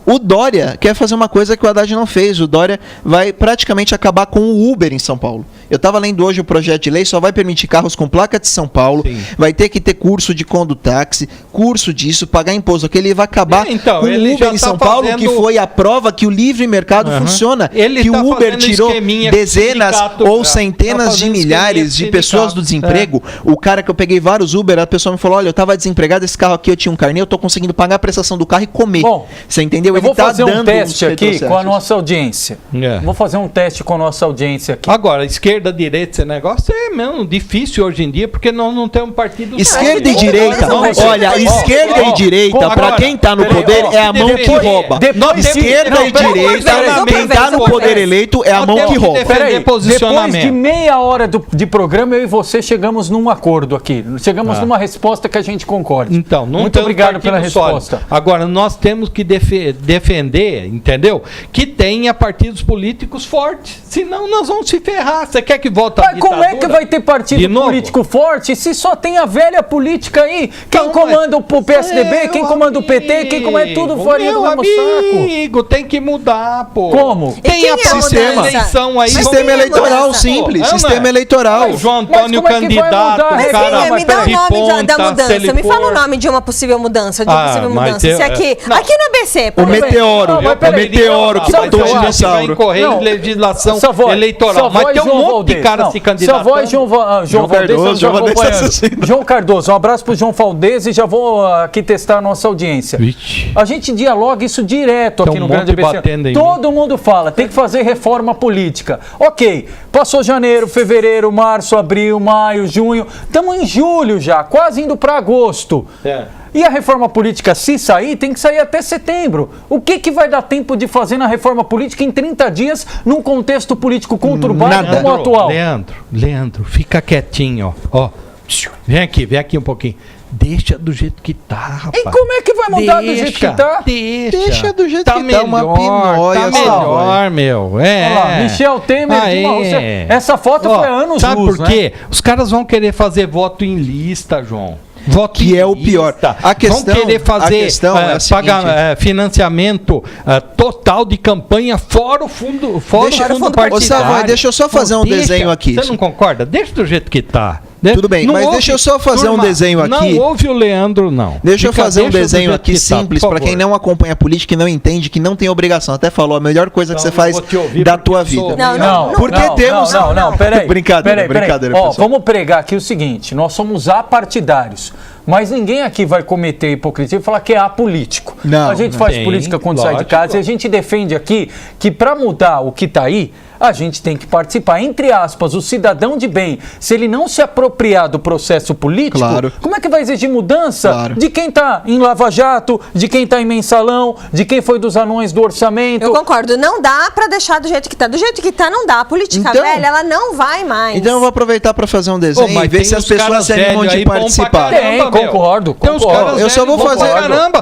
O Dória quer fazer uma coisa que o Haddad não fez. O Dória vai praticamente acabar com o Uber em São Paulo. Eu estava lendo hoje o projeto de lei, só vai permitir carros com placa de São Paulo, Sim. vai ter que ter curso de condutáxi, curso disso, pagar imposto. Que ele vai acabar Então, com o ele Uber já em tá São Paulo, que fazendo- foi a prova que o livre mercado funciona. Ele que tá o Uber fazendo tirou esqueminha com o dezenas sindicato, ou tá centenas de fazendo milhares esqueminha de com o pessoas do sindicato. desemprego. O cara que eu peguei vários Uber, a pessoa me falou: olha, eu tava desempregado, esse carro aqui eu tinha um carnê, eu tô conseguindo pagar a prestação do carro e comer. Bom, Você entendeu? Eu vou fazer um dando teste os aqui com a retrocessos. nossa audiência. É. Vou fazer um teste com a nossa audiência aqui. Agora, esquerda, direita, esse negócio é mesmo difícil hoje em dia, porque nós não temos um partido... Esquerda e Não, direita, não, mas- olha, ó, esquerda ó, e direita, agora, pra quem tá no peraí, poder, ó, é a mão que depois- rouba. depois- Esquerda não, e peraí, direita, peraí, quem tá no peraí, poder peraí. eleito é a Nós mão temos que que rouba. defender Peraí, posicionamento. depois de meia hora de programa, eu e você chegamos num acordo aqui. Chegamos numa resposta que a gente concorda. Então, não Muito temos obrigado pela partido sólido. resposta. Agora, nós temos que defender, entendeu? Que tenha partidos políticos fortes. Senão, nós vamos se ferrar. Você quer que volte a Mas como é que ditadura? vai ter partido De novo? político forte se só tem a velha política aí? Quem Então, comanda o PSDB, Meu quem comanda o PT, quem comanda tudo farinha do mesmo saco. amigo, tem que mudar, pô. Como? E quem é a sistema. eleição aí. Sistema quem é a eleitoral mudança? simples, Pô, sistema é? eleitoral. O João Mas Antônio como é que vai candidato, mudar? Mas cara, me dá o de nome ponta, da se mudança. ele Me fala for- o nome de uma possível mudança, mas Se eu- aqui, não. aqui no ABC, por O exemplo. meteoro, Não, mas o peraí, meteoro que não, matou o Savoy, dinossauro. Vai incorrer Não. em legislação Savoy, eleitoral. Mas tem um João monte Valdez. de cara Não, se candidatando. Savoy, João João Valdez, Cardoso, eu já João vou Valdez acompanhando. assassino. João Cardoso, um abraço pro João Valdez e já vou aqui testar a nossa audiência. Vixe. A gente dialoga isso direto Tem aqui um no Grande monte ABC. batendo em Todo mundo fala, tem que fazer reforma política. Ok, passou janeiro, fevereiro, março, abril, maio, junho. Estamos em julho já, quase indo para agosto. É. E a reforma política, se sair, tem que sair até setembro. O que vai dar tempo de fazer na reforma política em 30 dias num contexto político conturbado como o atual? Leandro, fica quietinho, ó. Vem aqui um pouquinho. Deixa do jeito que tá, rapaz. E como é que vai mudar do jeito que tá? Deixa do jeito tá que melhor, tá, uma pinóia. Tá melhor, meu. Olha lá, Michel Temer, essa foto foi anos-luz, sabe por né? quê? Os caras vão querer fazer voto em lista, João. Voto Que em é o lista. pior. A questão, vão querer fazer é a seguinte, financiamento total de campanha fora o fundo partidário. Ô, Savoy, deixa eu só fazer um desenho aqui. Você não concorda? Deixa do jeito que tá. Tudo bem, mas deixa eu só fazer um desenho aqui. Não ouve o Leandro, não. Deixa eu fazer um desenho aqui simples para quem não acompanha a política e não entende que não tem obrigação. Até falou a melhor coisa que você faz da tua vida. Porque temos... Não, peraí. Brincadeira, Ó, vamos pregar aqui o seguinte, nós somos apartidários. Mas ninguém aqui vai cometer hipocrisia e falar que é apolítico. Não, a gente faz política quando sai de casa e a gente defende aqui que para mudar o que está aí, a gente tem que participar. Entre aspas, o cidadão de bem, se ele não se apropriar do processo político, como é que vai exigir mudança de quem está em Lava Jato, de quem está em Mensalão, de quem foi dos anões do orçamento? Eu concordo, não dá para deixar do jeito que está. Do jeito que está não dá. A política velha, ela não vai mais. Então eu vou aproveitar para fazer um desenho e ver se as pessoas se animam de participar. Concordo. Eu só vou fazer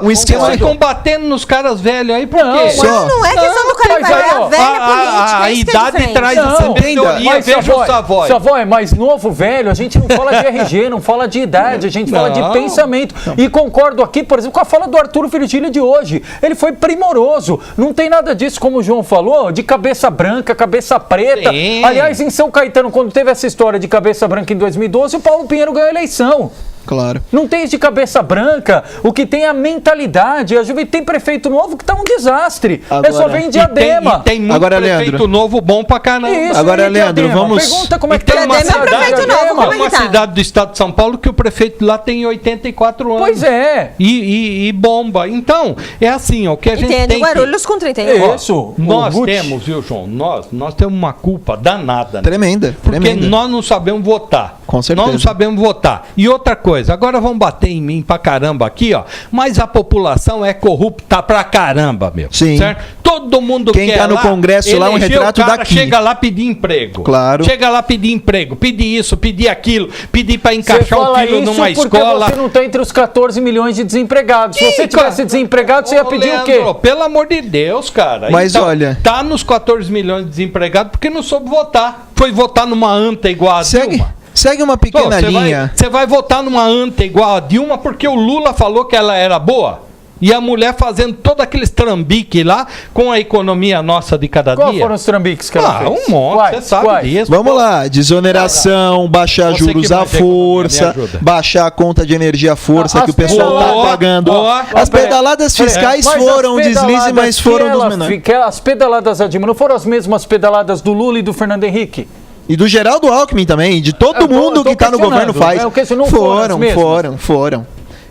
um esquema. Vocês estão batendo nos caras velhos aí, por quê? Não é questão do cara velho, velha política. A idade traz a sabedoria. Veja o Savoy. Savoy, mas novo, velho, a gente não fala de RG, não fala de idade, a gente fala de pensamento. E concordo aqui, por exemplo, com a fala do Arturo Virgílio de hoje. Ele foi primoroso. Não tem nada disso, como o João falou, de cabeça branca, cabeça preta. Aliás, em São Caetano, quando teve essa história de cabeça branca em 2012, o Paulo Pinheiro ganhou a eleição. Claro. Não tem de cabeça branca, o que tem é a mentalidade. A Juventude tem prefeito novo que tá um desastre. Agora, só vem Diadema. E tem muito agora, prefeito Leandro, novo bom pra caramba. Isso, agora, Leandro, vamos... Pergunta como é que tem tá uma Diadema. cidade do estado de São Paulo que o prefeito lá tem 84 anos. Pois é. E bomba. Então, é assim, ó, o que a gente tem tem Guarulhos com 31. Isso. Nós temos, viu, João? Nós temos uma culpa danada. Tremenda. Porque nós não sabemos votar. Com certeza. Nós não sabemos votar. E outra coisa, agora vão bater em mim pra caramba aqui, ó. Mas a população é corrupta pra caramba, meu. Sim. Certo? Todo mundo quem quer tá no lá, Congresso lá, um retrato o cara daqui. chega lá pedir emprego. Claro. Chega lá pedir emprego, pedir isso, pedir aquilo, pedir pra encaixar o filho numa escola. Você não tá entre os 14 milhões de desempregados. Se você tivesse desempregado, você ia pedir Leandro, o quê? Pelo amor de Deus, cara. Mas então, olha... Tá nos 14 milhões de desempregados porque não soube votar. Foi votar numa anta igual a Dilma. Segue uma pequena linha. Você vai votar numa anta igual a Dilma porque o Lula falou que ela era boa? E a mulher fazendo todos aqueles trambiques lá com a economia nossa de cada dia. Qual foram os trambiques que ela fez? Um monte, você sabe disso. Vamos lá, desoneração, baixar juros à força, baixar a conta de energia à força que o pessoal está pagando. As pedaladas fiscais foram deslize, mas foram dos menores. As pedaladas da Dilma não foram as mesmas pedaladas do Lula e do Fernando Henrique? E do Geraldo Alckmin também, de todo mundo que está no governo faz.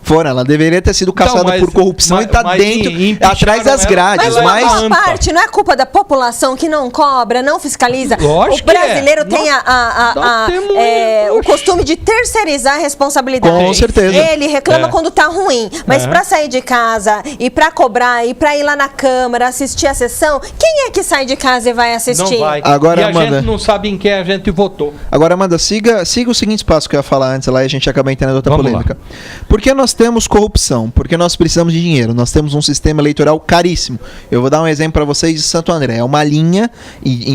Foram, ela deveria ter sido caçada por corrupção e está dentro, atrás das grades. Mas uma parte, não é culpa da população que não cobra, não fiscaliza? Lógico o brasileiro tem o costume de terceirizar a responsabilidade. Com certeza. Ele reclama quando tá ruim, mas para sair de casa e para cobrar e para ir lá na Câmara assistir a sessão, quem é que sai de casa e vai assistir? Não vai. Agora, e a Amanda, gente não sabe em quem a gente votou. Agora, Amanda, siga o seguinte passo que eu ia falar antes lá e a gente acaba entendendo outra polêmica. Porque nós temos corrupção, porque nós precisamos de dinheiro, nós temos um sistema eleitoral caríssimo. Eu vou dar um exemplo para vocês de Santo André. É uma linha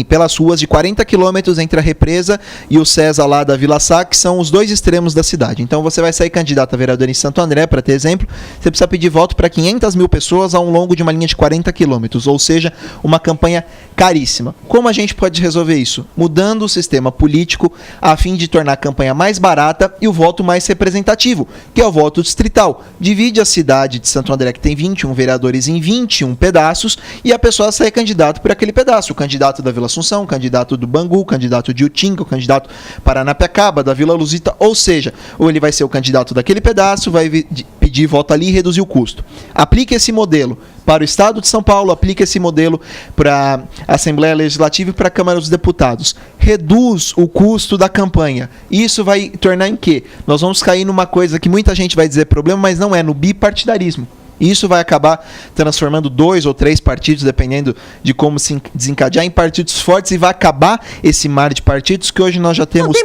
pelas ruas de 40 quilômetros entre a Represa e o César lá da Vila Sá, que são os dois extremos da cidade. Então você vai sair candidato a vereador em Santo André, para ter exemplo, você precisa pedir voto para 500 mil pessoas ao longo de uma linha de 40 quilômetros, ou seja, uma campanha caríssima. Como a gente pode resolver isso? Mudando o sistema político a fim de tornar a campanha mais barata e o voto mais representativo, que é o voto distrital. Divide a cidade de Santo André, que tem 21 vereadores, em 21 pedaços, e a pessoa sai candidato por aquele pedaço. O candidato da Vila Assunção, o candidato do Bangu, o candidato de Utinga, o candidato Paranapiacaba, da Vila Luzita, ou seja, ou ele vai ser o candidato daquele pedaço, vai pedir pedir voto ali e reduzir o custo. Aplique esse modelo para o Estado de São Paulo, aplique esse modelo para a Assembleia Legislativa e para a Câmara dos Deputados. Reduz o custo da campanha. Isso vai tornar em quê? Nós vamos cair numa coisa que muita gente vai dizer problema, mas não é, no bipartidarismo. Isso vai acabar transformando 2 ou 3 partidos, dependendo de como se desencadear, em partidos fortes, e vai acabar esse mar de partidos que hoje nós já temos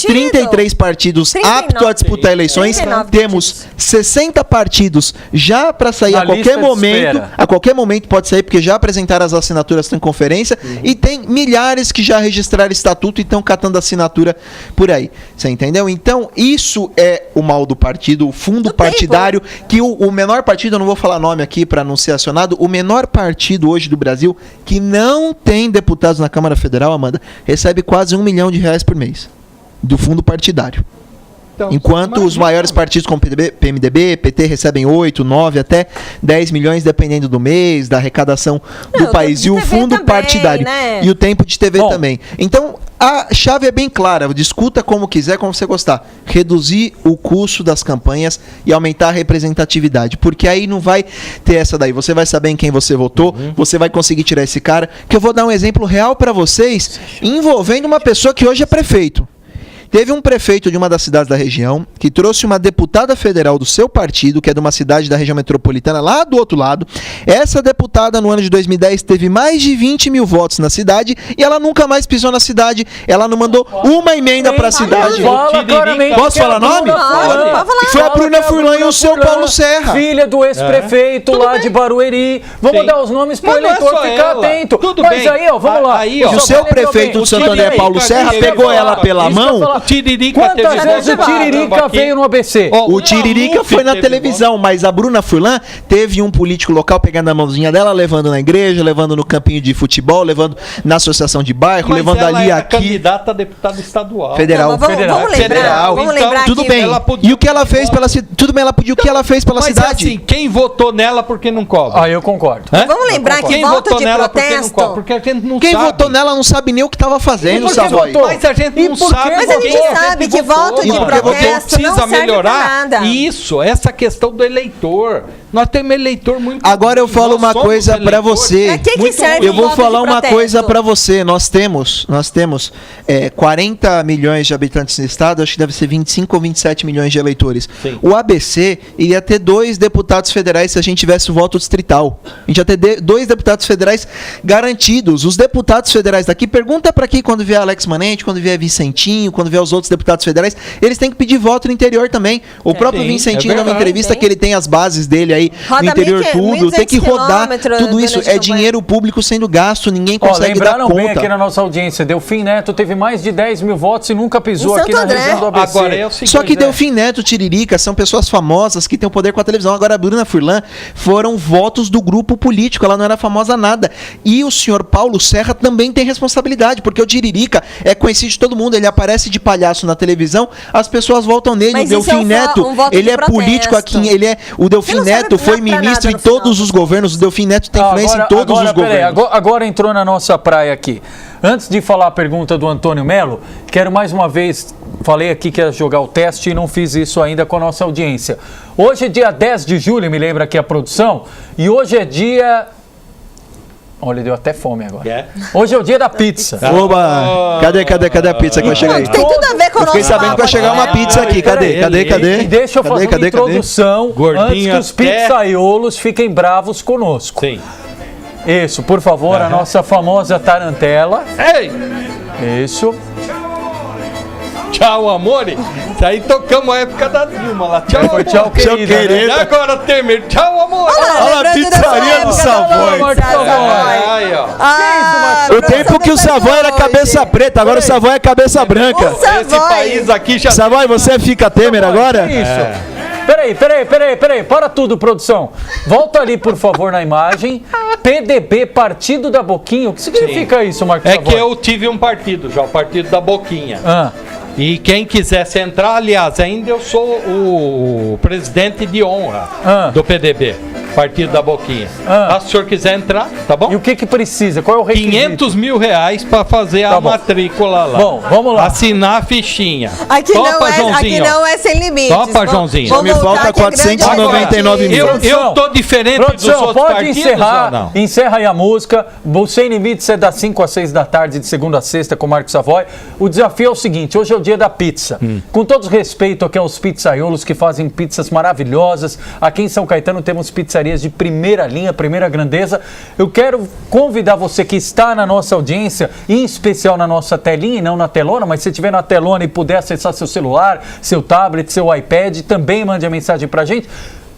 33 partidos aptos a disputar eleições, temos 60 partidos já para sair a qualquer momento pode sair, porque já apresentaram as assinaturas, estão em conferência, e tem milhares que já registraram estatuto e estão catando assinatura por aí, você entendeu? Então isso é o mal do partido, o fundo partidário, que o menor partido, eu não vou falar nome aqui para não ser acionado, o menor partido hoje do Brasil, que não tem deputados na Câmara Federal, Amanda, recebe quase R$1 milhão por mês, do fundo partidário. Então, enquanto os maiores partidos como PMDB, PT recebem 8, 9, até 10 milhões, dependendo do mês, da arrecadação do país. E o fundo também, partidário, né? E o tempo de TV também. Então, a chave é bem clara, discuta como quiser, como você gostar. Reduzir o custo das campanhas e aumentar a representatividade, porque aí não vai ter essa daí. Você vai saber em quem você votou, você vai conseguir tirar esse cara, que eu vou dar um exemplo real para vocês, envolvendo uma pessoa que hoje é prefeito. Teve um prefeito de uma das cidades da região que trouxe uma deputada federal do seu partido, que é de uma cidade da região metropolitana, lá do outro lado. Essa deputada, no ano de 2010, teve mais de 20 mil votos na cidade e ela nunca mais pisou na cidade. Ela não mandou uma emenda para a cidade. Posso falar nome? Foi a Bruna Furlan e o seu Paulo Serra. Filha do ex-prefeito lá de Barueri. Vamos dar os nomes para o eleitor ficar atento. Mas aí, ó, vamos lá. E o seu prefeito de Santo André, Paulo Serra, pegou ela pela mão. Quantas vezes o Tiririca veio no ABC? O Tiririca foi na televisão, mas a Bruna Furlan teve um político local pegando a mãozinha dela, levando na igreja, levando no campinho de futebol, levando na associação de bairro, mas levando ali aqui. Candidata a deputada estadual. Federal. Vamos lembrar tudo bem. E o que ela fez pela cidade? Tudo bem, ela pediu o que ela fez pela cidade. Assim, quem votou nela porque não cobra? Eu concordo. Vamos lembrar que voto de protesto. Porque a gente não quem sabe. votou nela não sabe nem o que estava fazendo, Savoy. Mas a gente não sabe. Mas a gente sabe que voto de protesto não serve pra nada. Isso, essa questão do eleitor. Nós temos eleitor muito... Agora eu falo uma coisa pra você. Que serve eu vou falar uma coisa pra você. Nós temos 40 milhões de habitantes no estado, acho que deve ser 25 ou 27 milhões de eleitores. Sim. O ABC iria ter 2 deputados federais se a gente tivesse o voto distrital. A gente ia ter 2 deputados federais garantidos. Os deputados federais daqui, pergunta pra aqui quando vier Alex Manente, quando vier Vicentinho, quando vier os outros deputados federais, eles têm que pedir voto no interior também. O próprio Vicentinho, numa entrevista que ele tem as bases dele aí no interior, tudo, tem que rodar tudo isso. É dinheiro público sendo gasto, ninguém consegue dar conta. Bem aqui na nossa audiência, Delfim Neto teve mais de 10 mil votos e nunca pisou aqui na região do ABC. Agora, só que Delfim Neto, Tiririca, são pessoas famosas que têm o poder com a televisão. Agora a Bruna Furlan foram votos do grupo político, ela não era famosa nada. E o senhor Paulo Serra também tem responsabilidade, porque o Tiririca é conhecido de todo mundo, ele aparece de palhaço na televisão, as pessoas voltam nele. Mas o Delfim Neto, ele é político aqui, o Delfim Neto foi ministro em todos os governos, o Delfim Neto tem influência em todos os governos. Agora entrou na nossa praia aqui. Antes de falar a pergunta do Antônio Melo, quero mais uma vez, falei aqui que ia jogar o teste e não fiz isso ainda com a nossa audiência. Hoje é dia 10 de julho, me lembra aqui a produção, e hoje é dia... Olha, deu até fome agora. Hoje é o dia da pizza. Oba! Cadê a pizza que vai chegar aí? Tem tudo a ver com o nosso... Fiquei sabendo que vai chegar uma pizza aqui. Cadê? E deixa eu fazer uma introdução antes que os pizzaiolos fiquem bravos conosco. Sim. Isso, por favor, a nossa famosa tarantela. Ei! Isso. Tchau, amore. Isso aí tocamos a época da Dilma lá. Tchau, amor. Tchau, querida. E agora, Temer. Tchau, amor. Olha a pizzaria do Savoy. Aí, ó. O tempo que o Savoy era cabeça preta, agora o Savoy é cabeça branca. Esse país aqui já... Savoy, você fica Temer agora? Isso. Peraí, para tudo, produção. Volta ali, por favor, na imagem. PDB, Partido da Boquinha. O que significa isso, Marcos Savoy? É que eu tive um partido já, o Partido da Boquinha. E quem quisesse entrar, aliás, ainda eu sou o presidente de honra do PDB. Partido da Boquinha. Se o senhor quiser entrar, tá bom? E o que precisa? Qual é o requisito? 500 mil reais para fazer a matrícula lá. Bom, vamos lá. Assinar a fichinha. Aqui Joãozinho. não é sem limites. Topa, Joãozinho. Me falta 499 mil. Eu tô diferente dos outros pode partidos, encerrar, ou não? encerra aí a música. O Sem Limites é das 5 às 6 da tarde, de segunda a sexta, com o Marcos Savoy. O desafio é o seguinte, hoje é o dia da pizza. Com todo respeito aqui aos pizzaiolos que fazem pizzas maravilhosas. Aqui em São Caetano temos pizzarias de primeira linha, primeira grandeza. Eu quero convidar você que está na nossa audiência, em especial na nossa telinha e não na telona, mas se estiver na telona e puder acessar seu celular, seu tablet, seu iPad, também mande a mensagem pra gente.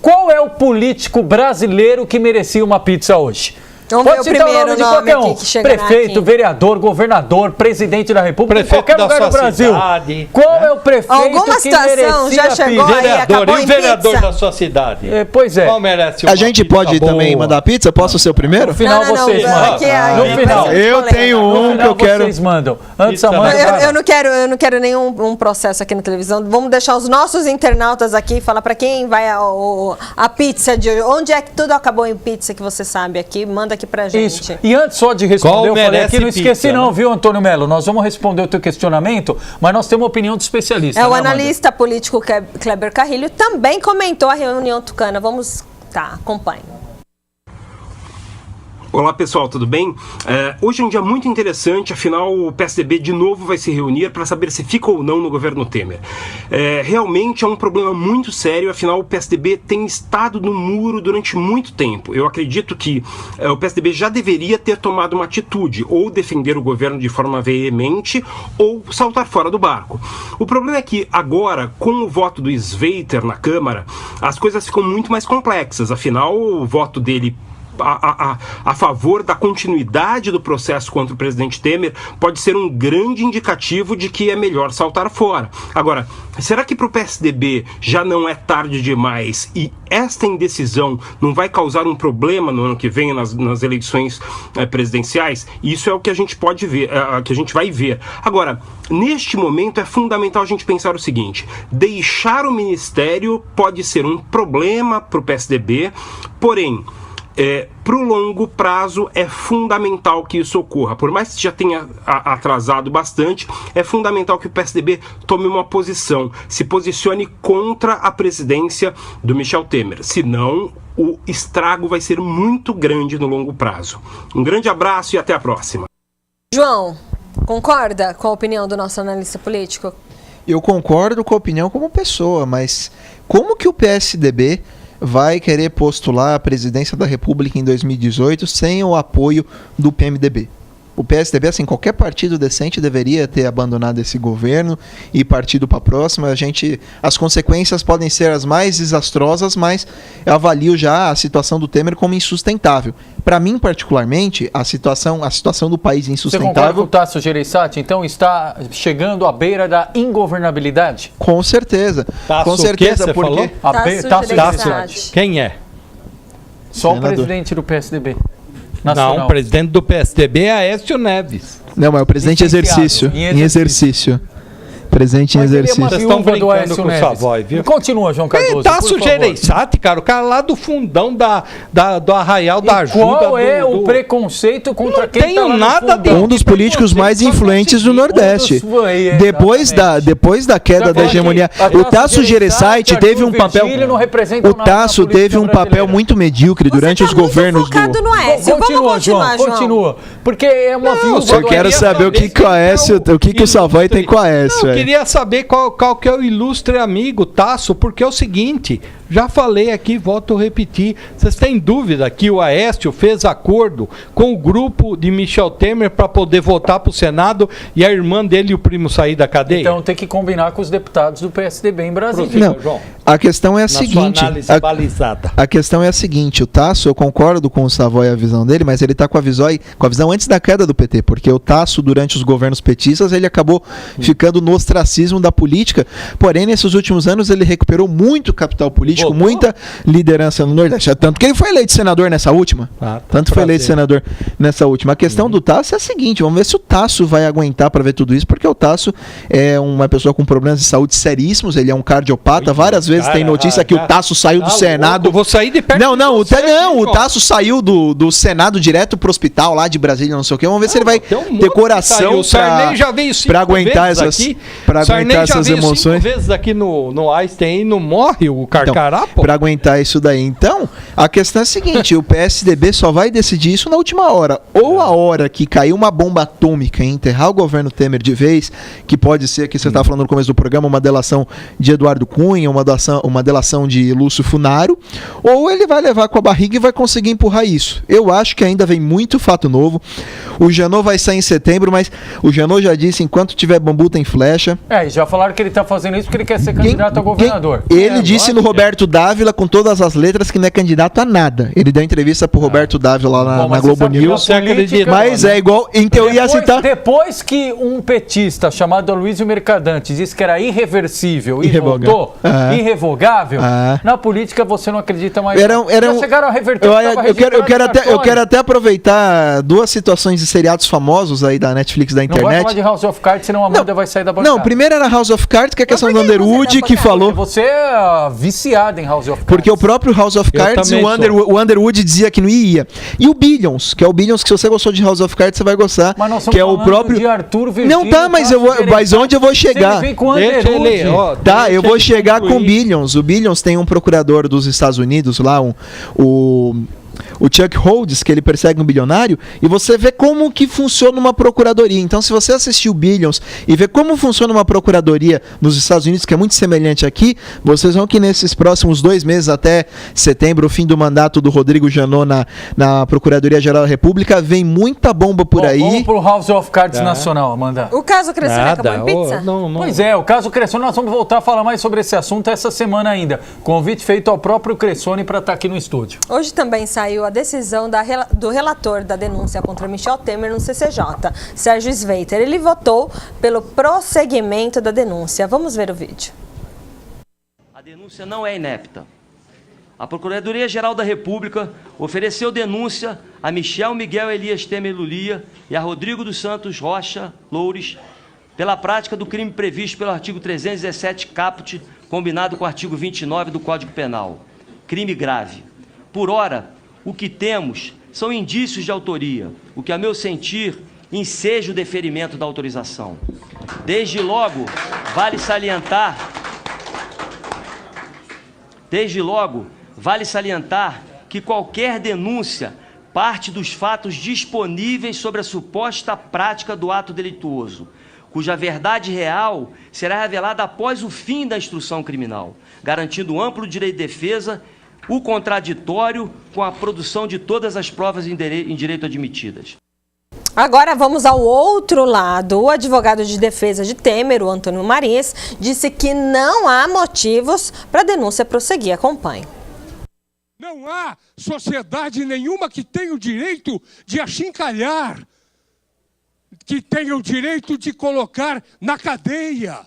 Qual é o político brasileiro que merecia uma pizza hoje? Vamos Pode ver citar o primeiro de qualquer um. Prefeito, aqui. vereador, governador, presidente da República, Prefeito qualquer da lugar sua do Brasil. cidade, Qual né? é o prefeito Alguma que situação merecia já chegou pizza? aí, Vereador, acabou e o em vereador pizza? da sua cidade? Pois é. Qual merece A uma gente pizza pode boa? também mandar pizza? Posso ser o primeiro? No final vocês mandam. aqui é- No final. Eu tenho No um que final eu quero. vocês mandam. Antes Pizza, Amanda, né? Eu não quero nenhum processo aqui na televisão. Vamos deixar os nossos internautas aqui falar para quem vai a pizza de hoje. Onde é que tudo acabou em pizza que você sabe aqui? Manda aqui pra gente. Isso. E antes só de responder, Qual eu falei merece aqui, não esqueci pizza, não, né? viu, Antônio Melo? Nós vamos responder o teu questionamento, mas nós temos uma opinião de especialista. É o né, Amanda? analista político Kleber Carrilho também comentou a reunião tucana. Vamos, acompanhe. Olá pessoal, tudo bem? Hoje é um dia muito interessante, afinal o PSDB de novo vai se reunir para saber se fica ou não no governo Temer. Realmente é um problema muito sério, afinal o PSDB tem estado no muro durante muito tempo. Eu acredito que o PSDB já deveria ter tomado uma atitude, ou defender o governo de forma veemente, ou saltar fora do barco. O problema é que agora, com o voto do Sveiter na Câmara, as coisas ficam muito mais complexas, afinal o voto dele a favor da continuidade do processo contra o presidente Temer pode ser um grande indicativo de que é melhor saltar fora. Agora, será que para o PSDB já não é tarde demais e esta indecisão não vai causar um problema no ano que vem nas eleições presidenciais? Isso é o que a gente pode ver, que a gente vai ver. Agora, neste momento é fundamental a gente pensar o seguinte: deixar o ministério pode ser um problema para o PSDB, porém para o longo prazo é fundamental que isso ocorra. Por mais que já tenha atrasado bastante, é fundamental que o PSDB tome uma posição, se posicione contra a presidência do Michel Temer. Senão, o estrago vai ser muito grande no longo prazo. Um grande abraço e até a próxima. João, concorda com a opinião do nosso analista político? Eu concordo com a opinião como pessoa, mas como que o PSDB vai querer postular a presidência da República em 2018 sem o apoio do PMDB? O PSDB, assim, qualquer partido decente deveria ter abandonado esse governo e partido para a próxima. As consequências podem ser as mais desastrosas, mas eu avalio já a situação do Temer como insustentável. Para mim, particularmente, a situação do país insustentável... Você concorda com o Tasso Gereissati? Então está chegando à beira da ingovernabilidade? Com certeza. Tasso, com certeza, você porque... falou? Tasso Gereissati. Quem é? Só Senador. o presidente do PSDB. Nacional. Não, o presidente do PSDB é Aécio Neves. Não, mas o presidente em exercício. Em exercício. Presente em exercício. Vocês estão brincando com o Savoy, viu? Continua, João Cardoso. Tasso Gereissati, cara, o cara lá do fundão do Arraial da Ajuda. Qual é o preconceito contra quem tá lá no fundão? Um dos políticos mais influentes do Nordeste. Depois da queda da hegemonia. O Tasso Gereissati teve um papel... O Tasso teve um papel muito medíocre durante os governos do... No Aécio. Continua, João. Continua. Porque é uma viúva. Eu quero saber o que o Aécio, o que o Savoy tem com o Aécio. Eu queria saber qual que é o ilustre amigo Tasso, porque é o seguinte, já falei aqui, volto a repetir, vocês têm dúvida que o Aécio fez acordo com o grupo de Michel Temer para poder votar para o Senado e a irmã dele e o primo sair da cadeia? Então tem que combinar com os deputados do PSDB em Brasília. Não, João, a questão é a seguinte, a questão é a seguinte, o Tasso, eu concordo com o Savoy a visão dele, mas ele está com a visão antes da queda do PT, porque o Tasso, durante os governos petistas, ele acabou ficando no ostracismo da política, porém nesses últimos anos ele recuperou muito capital político, muita liderança no Nordeste, tanto que ele foi eleito senador nessa última. Foi eleito senador nessa última. A questão do Tasso é a seguinte, vamos ver se o Tasso vai aguentar para ver tudo isso, porque o Tasso é uma pessoa com problemas de saúde seríssimos, ele é um cardiopata, várias vezes tem notícia que o Tasso saiu do Senado. Vou sair de perto. O Tasso saiu do Senado direto pro hospital lá de Brasília, não sei o que. Vamos ver se ele vai ter coração para aguentar essas emoções. 5 vezes aqui no Einstein e não morre o Carcará, pô. Para aguentar isso daí. Então, a questão é a seguinte, o PSDB só vai decidir isso na última hora. Ou a hora que caiu uma bomba atômica e enterrar o governo Temer de vez, que pode ser, que você estava falando no começo do programa, uma delação de Eduardo Cunha, uma delação de Lúcio Funaro, ou ele vai levar com a barriga e vai conseguir empurrar isso. Eu acho que ainda vem muito fato novo. O Janot vai sair em setembro, mas o Janot já disse, enquanto tiver bambu tem flecha. E já falaram que ele está fazendo isso porque ele quer ser candidato a governador. Ele disse no Roberto Dávila, com todas as letras, que não é candidato a nada. Ele deu entrevista pro Roberto Dávila lá na Globo News. Mas é igual, em teoria citar... Depois que um petista chamado Aloysio Mercadante disse que era irreversível e voltou, irrevogável, na política você não acredita mais. Já chegaram a reverter. Eu quero até aproveitar duas situações de seriados famosos aí da Netflix, da internet. Não vai falar de House of Cards, senão a Amanda vai sair da bancada. Não, primeiro era House of Cards, que é a questão do Underwood, que falou... Você é viciado em House of Cards. Porque o próprio House of Cards, o Underwood dizia que não ia. E o Billions, que é o Billions, que se você gostou de House of Cards, você vai gostar. Mas nós que é o próprio de Arthur Virgílio. Não, tá, mas onde eu vou chegar? Eu vou chegar com o Billions. O Billions tem um procurador dos Estados Unidos lá, o Chuck Holds, que ele persegue um bilionário, e você vê como que funciona uma procuradoria. Então, se você assistir o Billions e ver como funciona uma procuradoria nos Estados Unidos, que é muito semelhante aqui, vocês vão que nesses próximos 2 meses, até setembro, o fim do mandato do Rodrigo Janot na Procuradoria-Geral da República, vem muita bomba por aí. Vamos pro House of Cards nacional, Amanda. O caso Cressoni acabou em pizza? Pois é, o caso Cressoni, nós vamos voltar a falar mais sobre esse assunto essa semana ainda. Convite feito ao próprio Cressoni para estar aqui no estúdio. Hoje também saiu a decisão do relator da denúncia contra Michel Temer no CCJ, Sérgio Sveiter. Ele votou pelo prosseguimento da denúncia. Vamos ver o vídeo. A denúncia não é inepta. A Procuradoria-Geral da República ofereceu denúncia a Michel Miguel Elias Temer Lulia e a Rodrigo dos Santos Rocha Loures pela prática do crime previsto pelo artigo 317 caput, combinado com o artigo 29 do Código Penal. Crime grave. Por ora, o que temos são indícios de autoria, o que, a meu sentir, enseja o deferimento da autorização. Desde logo, vale salientar que qualquer denúncia parte dos fatos disponíveis sobre a suposta prática do ato delituoso, cuja verdade real será revelada após o fim da instrução criminal, garantindo amplo direito de defesa, o contraditório com a produção de todas as provas em direito admitidas. Agora vamos ao outro lado. O advogado de defesa de Temer, o Antônio Marins, disse que não há motivos para a denúncia prosseguir. Acompanhe. Não há sociedade nenhuma que tenha o direito de achincalhar, que tenha o direito de colocar na cadeia.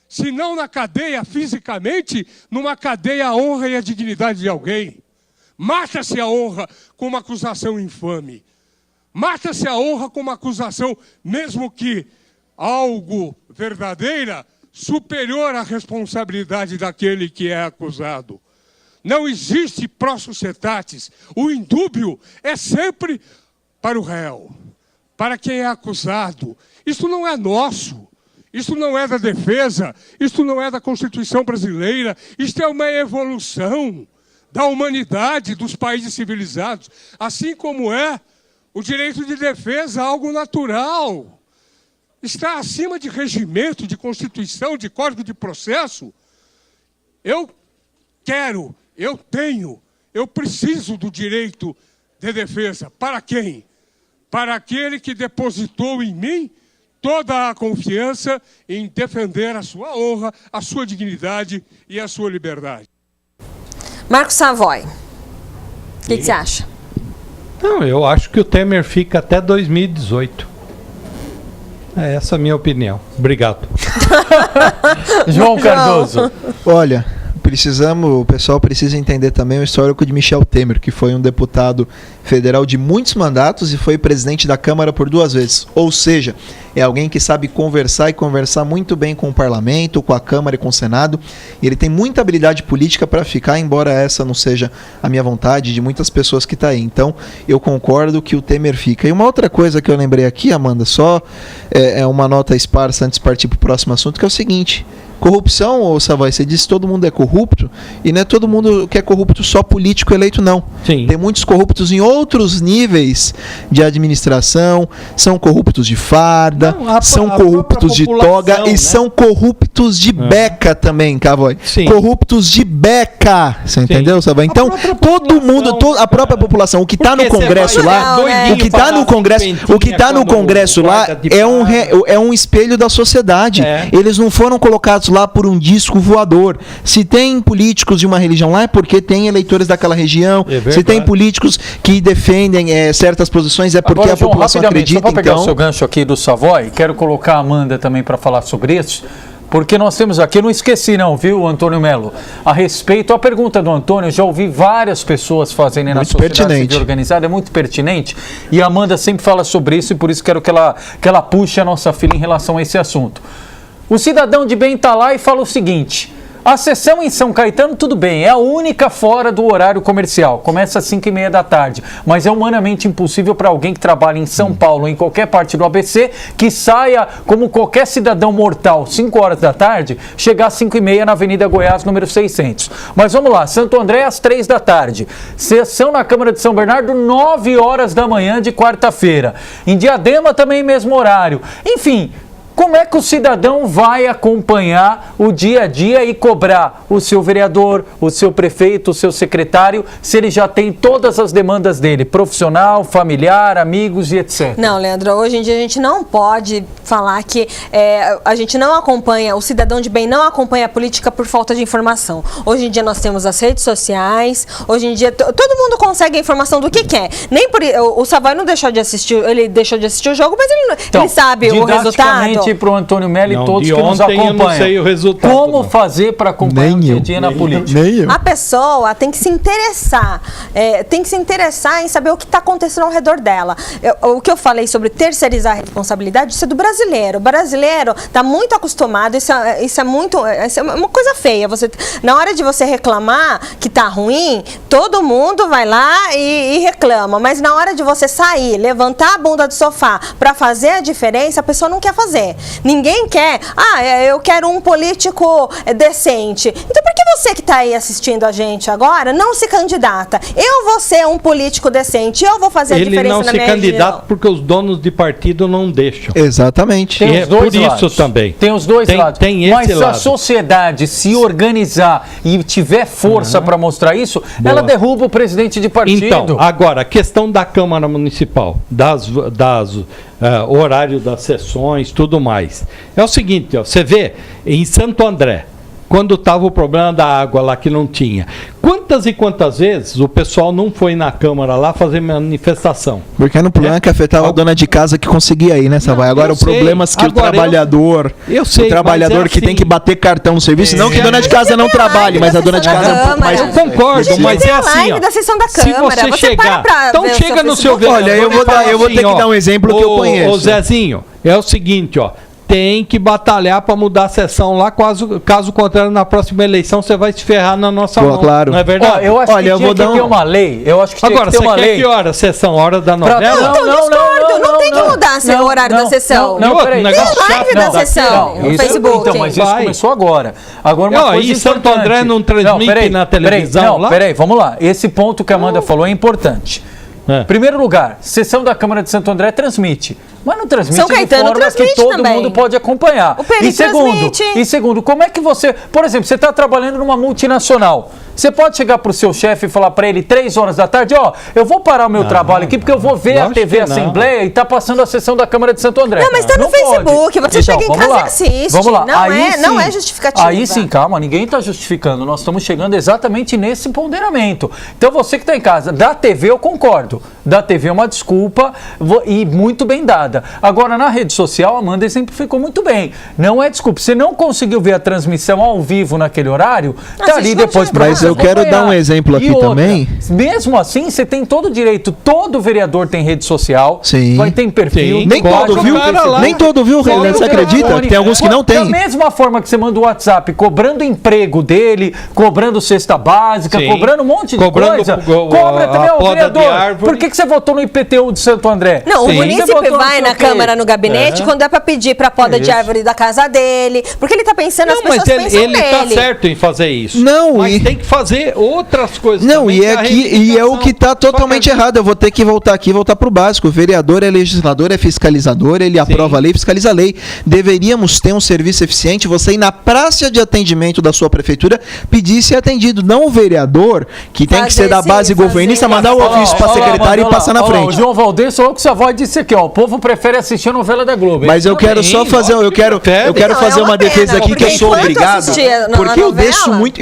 Se não na cadeia fisicamente, numa cadeia a honra e a dignidade de alguém. Mata-se a honra com uma acusação infame. Mata-se a honra com uma acusação, mesmo que algo verdadeira, superior à responsabilidade daquele que é acusado. Não existe pro societatis. O indúbio é sempre para o réu, para quem é acusado. Isso não é nosso. Isso não é da defesa, isso não é da Constituição brasileira, isto é uma evolução da humanidade, dos países civilizados, assim como é o direito de defesa, algo natural. Está acima de regimento, de Constituição, de Código de Processo. Eu preciso do direito de defesa. Para quem? Para aquele que depositou em mim toda a confiança em defender a sua honra, a sua dignidade e a sua liberdade. Marcos Savoy, o que você acha? Não, eu acho que o Temer fica até 2018. Essa é a minha opinião. Obrigado. João Cardoso. Olha, o pessoal precisa entender também o histórico de Michel Temer, que foi um deputado federal de muitos mandatos e foi presidente da Câmara por 2 vezes. Ou seja, é alguém que sabe conversar e conversar muito bem com o Parlamento, com a Câmara e com o Senado. E ele tem muita habilidade política para ficar, embora essa não seja a minha vontade de muitas pessoas que estão aí. Então, eu concordo que o Temer fica. E uma outra coisa que eu lembrei aqui, Amanda, só é uma nota esparsa antes de partir para o próximo assunto, que é o seguinte: corrupção, ô Savoy, você disse que todo mundo é corrupto, e não é todo mundo que é corrupto só político eleito, não. Sim. Tem muitos corruptos em outros níveis de administração, são corruptos de farda, são corruptos de toga, né? e são corruptos de beca também, Savoy. Corruptos de beca, você entendeu, Savoy? Então, todo mundo, a própria população, o que está no Congresso lá, o que está no Congresso lá é um espelho da sociedade. Eles não foram colocados lá por um disco voador. Se tem políticos de uma religião lá, é porque tem eleitores daquela região. Se tem políticos que defendem certas posições, é porque agora, a população acredita. Só para pegar o seu gancho aqui do Savoy, quero colocar a Amanda também para falar sobre isso, porque nós temos aqui, não esqueci não, viu, Antônio Melo, a respeito, a pergunta do Antônio, já ouvi várias pessoas fazendo na sociedade civil organizada, é muito pertinente, e a Amanda sempre fala sobre isso, e por isso quero que ela puxe a nossa filha em relação a esse assunto. O cidadão de bem está lá e fala o seguinte: a sessão em São Caetano, tudo bem, é a única fora do horário comercial, começa às 5h30 da tarde, mas é humanamente impossível para alguém que trabalha em São Paulo ou em qualquer parte do ABC, que saia como qualquer cidadão mortal, 5 horas da tarde, chegar às 5h30 na Avenida Goiás, número 600. Mas vamos lá, Santo André às 3 da tarde, sessão na Câmara de São Bernardo, 9 horas da manhã de quarta-feira, em Diadema também mesmo horário, enfim. Como é que o cidadão vai acompanhar o dia a dia e cobrar o seu vereador, o seu prefeito, o seu secretário, se ele já tem todas as demandas dele, profissional, familiar, amigos e etc? Não, Leandro, hoje em dia a gente não pode falar que a gente não acompanha, o cidadão de bem não acompanha a política por falta de informação. Hoje em dia nós temos as redes sociais, hoje em dia todo mundo consegue a informação do que quer. Nem por o Savoy não deixou de assistir, ele deixou de assistir o jogo, mas ele sabe o resultado. Para o Antônio Melo e todos que nos acompanham. Eu não sei o resultado, como fazer para acompanhar o dia a dia na política? A pessoa tem que se interessar, em saber o que está acontecendo ao redor dela. O que eu falei sobre terceirizar a responsabilidade, isso é do brasileiro. O brasileiro está muito acostumado, isso é uma coisa feia. Na hora de você reclamar que está ruim, todo mundo vai lá e reclama. Mas na hora de você sair, levantar a bunda do sofá para fazer a diferença, a pessoa não quer fazer. Ninguém quer, eu quero um político decente. Então por que você que está aí assistindo a gente agora não se candidata? Eu vou ser um político decente, eu vou fazer a diferença na minha região. Ele não se candidata porque os donos de partido não deixam. Exatamente. Tem os dois lados. Isso também. Tem os dois lados. Tem esse Mas se lado. a sociedade se organizar e tiver força para mostrar isso, ela derruba o presidente de partido. Então, agora, a questão da Câmara Municipal, horário das sessões, tudo mais. É o seguinte, você vê, em Santo André, quando estava o problema da água lá que não tinha, quantas e quantas vezes o pessoal não foi na Câmara lá fazer manifestação? Porque era um problema que afetava a dona de casa que conseguia ir, né, Savoy? Agora o problema é que o trabalhador, que tem que bater cartão no serviço, não que a dona de casa não trabalhe, mas a dona de casa é um pouco mais... Eu concordo, mas é assim, ó, da sessão da se Câmara, você chegar... Então chega no seu vereador. Olha, eu vou ter que dar um exemplo que eu conheço. Ô Zezinho, é o seguinte, ó. Tem que batalhar para mudar a sessão lá, caso contrário, na próxima eleição você vai se ferrar na nossa mão. Claro. Não é verdade? Eu acho que tinha que ter uma lei. Eu acho que tinha que ter uma lei. Agora, você quer que hora a sessão? Hora da novela? Não tem que mudar o horário da sessão. Não, peraí. Tem live da sessão no Facebook. Então, mas isso começou agora. Agora uma coisa e Santo André não transmite na televisão lá? Peraí, vamos lá. Esse ponto que a Amanda falou é importante. Primeiro lugar, sessão da Câmara de Santo André transmite. Mas não transmite São Caetano de forma que todo mundo pode acompanhar. O Peri transmite. E segundo, como é que você... Por exemplo, você está trabalhando numa multinacional. Você pode chegar pro seu chefe e falar para ele 3 horas da tarde, eu vou parar o meu trabalho aqui porque eu vou ver a TV Assembleia e tá passando a sessão da Câmara de Santo André. Não, mas tá no Facebook, você então, chega em casa e assiste. Vamos lá. Não é justificativa. Aí sim, calma, ninguém tá justificando. Nós estamos chegando exatamente nesse ponderamento. Então você que tá em casa, da TV eu concordo. Da TV é uma desculpa e muito bem dada. Agora, na rede social, a Amanda exemplificou muito bem. Não é desculpa. Você não conseguiu ver a transmissão ao vivo naquele horário, tá ali depois para Mas eu quero dar um exemplo aqui também. Mesmo assim, você tem todo o direito. Todo vereador tem rede social. Sim. Tem perfil. Sim. Nem todo, viu? Nem todo, viu, Renan? Você acredita? Tem alguns que não tem. Da mesma forma que você manda o WhatsApp cobrando emprego dele, cobrando cesta básica, cobrando um monte de coisa. Cobra também, vereador. Por que você votou no IPTU de Santo André? Não, o munícipe vai na Câmara, no gabinete, quando é pra pedir pra poda de árvore da casa dele, porque ele tá pensando, as pessoas pensam ele tá certo em fazer isso. Não, mas tem que fazer outras coisas. Não, e é o que tá totalmente errado. Eu vou ter que voltar aqui e voltar pro básico. O vereador é legislador, é fiscalizador, ele aprova a lei, fiscaliza a lei. Deveríamos ter um serviço eficiente, você ir na praça de atendimento da sua prefeitura, pedir ser atendido. Não o vereador, que tem que ser da base governista, mandar o ofício pra secretário e passar na frente. O João Valdez falou que sua voz disse aqui, o povo prefere assistir a novela da Globo. Mas eu quero só fazer, eu quero fazer uma defesa aqui que eu sou obrigado, porque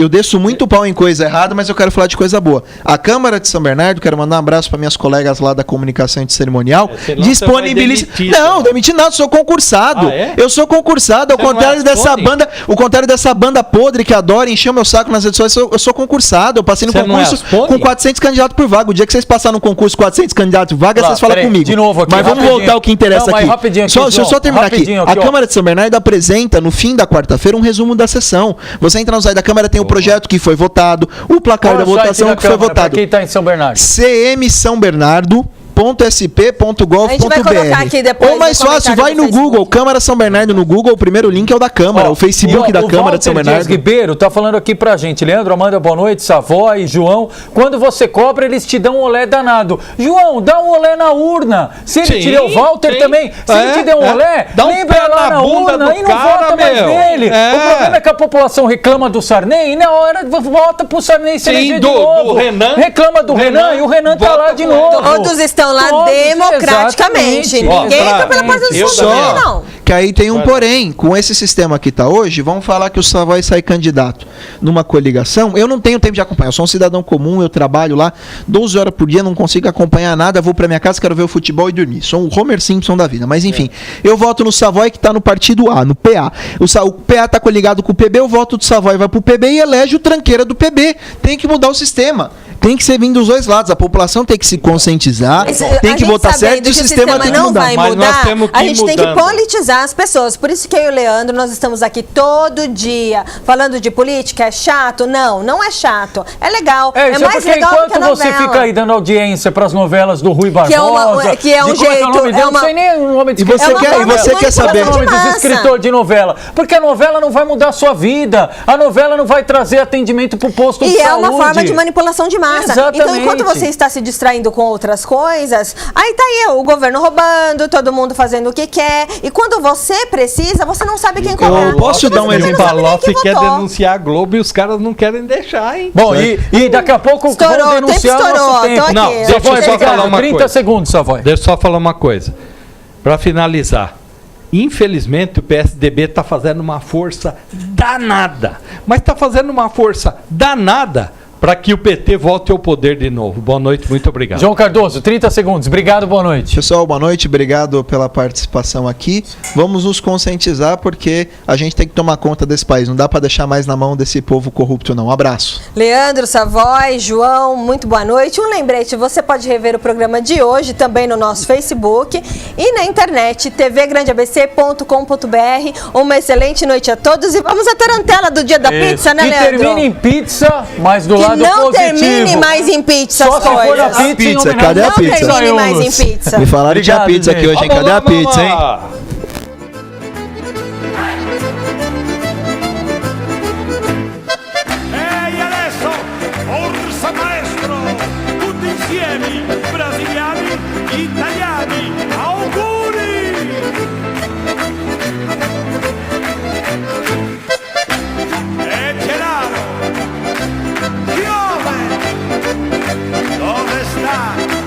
eu desço muito pau em coisa errada, mas eu quero falar de coisa boa. A Câmara de São Bernardo, quero mandar um abraço para minhas colegas lá da comunicação e de cerimonial, disponibiliza. Não, demiti nada, sou concursado. Eu sou concursado, ao contrário dessa banda podre que adora encher o meu saco nas redes sociais, eu sou concursado. Eu passei no concurso com 400 candidatos por vaga. O dia que vocês passaram no concurso 400 candidatos por vaga, vocês falam comigo. De novo aqui, mas vamos voltar ao que interessa aqui. Deixa eu só terminar aqui. A Câmara de São Bernardo apresenta no fim da quarta-feira um resumo da sessão. Você entra no site da Câmara, tem o projeto que foi votado, o placar da votação que foi votado. Quem está em São Bernardo? CM São Bernardo. .sp.gov.br ou mais fácil, vai no Google, Câmara São Bernardo no Google, o primeiro link é o da Câmara, o Facebook da Câmara de São Bernardo. O Ribeiro tá falando aqui pra gente, Leandro, Amanda, boa noite, Savoy, João, quando você cobra, eles te dão um olé danado. João, dá um olé na urna, se ele te deu, o Walter também, se ele te deu um olé, lembra lá na urna e não vota mais nele. O problema é que a população reclama do Sarney e na hora vota pro Sarney se eleger de novo. Reclama do Renan e o Renan tá lá de novo. Todos estão lá democraticamente. Ninguém entra pela porta do fundo, não. Que aí tem um porém. Com esse sistema que está hoje, vamos falar que o Savoy sai candidato numa coligação. Eu não tenho tempo de acompanhar. Eu sou um cidadão comum, eu trabalho lá 12 horas por dia, não consigo acompanhar nada. Vou para minha casa, quero ver o futebol e dormir. Sou um Homer Simpson da vida. Mas enfim, eu voto no Savoy que está no partido A, no PA. O PA está coligado com o PB, o voto do Savoy vai para o PB e elege o tranqueira do PB. Tem que mudar o sistema. Tem que ser vindo dos dois lados. A população tem que se conscientizar, tem que votar certo e o sistema tem que mudar. Mas nós temos que a gente tem que politizar as pessoas. Por isso que eu e o Leandro, nós estamos aqui todo dia falando de política. É chato? Não, não é chato. É legal. É mais legal do que a novela. Enquanto você fica aí dando audiência para as novelas do Rui Barbosa, que é um jeito... Não sei nem o nome de escritor. E você quer saber? O nome dos escritores de novela. Porque a novela não vai mudar a sua vida. A novela não vai trazer atendimento para o posto de saúde. E é uma forma de manipulação de massa. Exatamente. Então, enquanto você está se distraindo com outras coisas, aí tá aí o governo roubando, todo mundo fazendo o que quer, e quando você precisa, você não sabe quem cobrar. Eu posso dar um exemplo? O Palocci quer denunciar a Globo e os caras não querem deixar, hein? Bom, e daqui a pouco vão denunciar nosso tempo. Não, deixa eu só falar uma 30 coisa. Segundos, Savoy. Deixa eu só falar uma coisa. Para finalizar. Infelizmente, o PSDB está fazendo uma força danada. Mas está fazendo uma força danada para que o PT volte ao poder de novo. Boa noite, muito obrigado. João Cardoso, 30 segundos. Obrigado, boa noite. Pessoal, boa noite, obrigado pela participação aqui. Vamos nos conscientizar porque a gente tem que tomar conta desse país. Não dá para deixar mais na mão desse povo corrupto, não. Um abraço. Leandro, Savoy, João, muito boa noite. Um lembrete, você pode rever o programa de hoje também no nosso Facebook e na internet, tvgrandeabc.com.br. Uma excelente noite a todos e vamos à tarantela do dia da pizza, né, Leandro? E termina em pizza, mas do lado não positivo. Termine mais em pizza. Só se for a pizza, cadê a pizza? Não termine mais em pizza. Me falaram que tinha pizza aqui hoje, hein? Cadê a pizza, hein? E adesso, Orsa Maestro, tutti insieme, brasiliani, italiani, auguri! E Gennaro, Italia!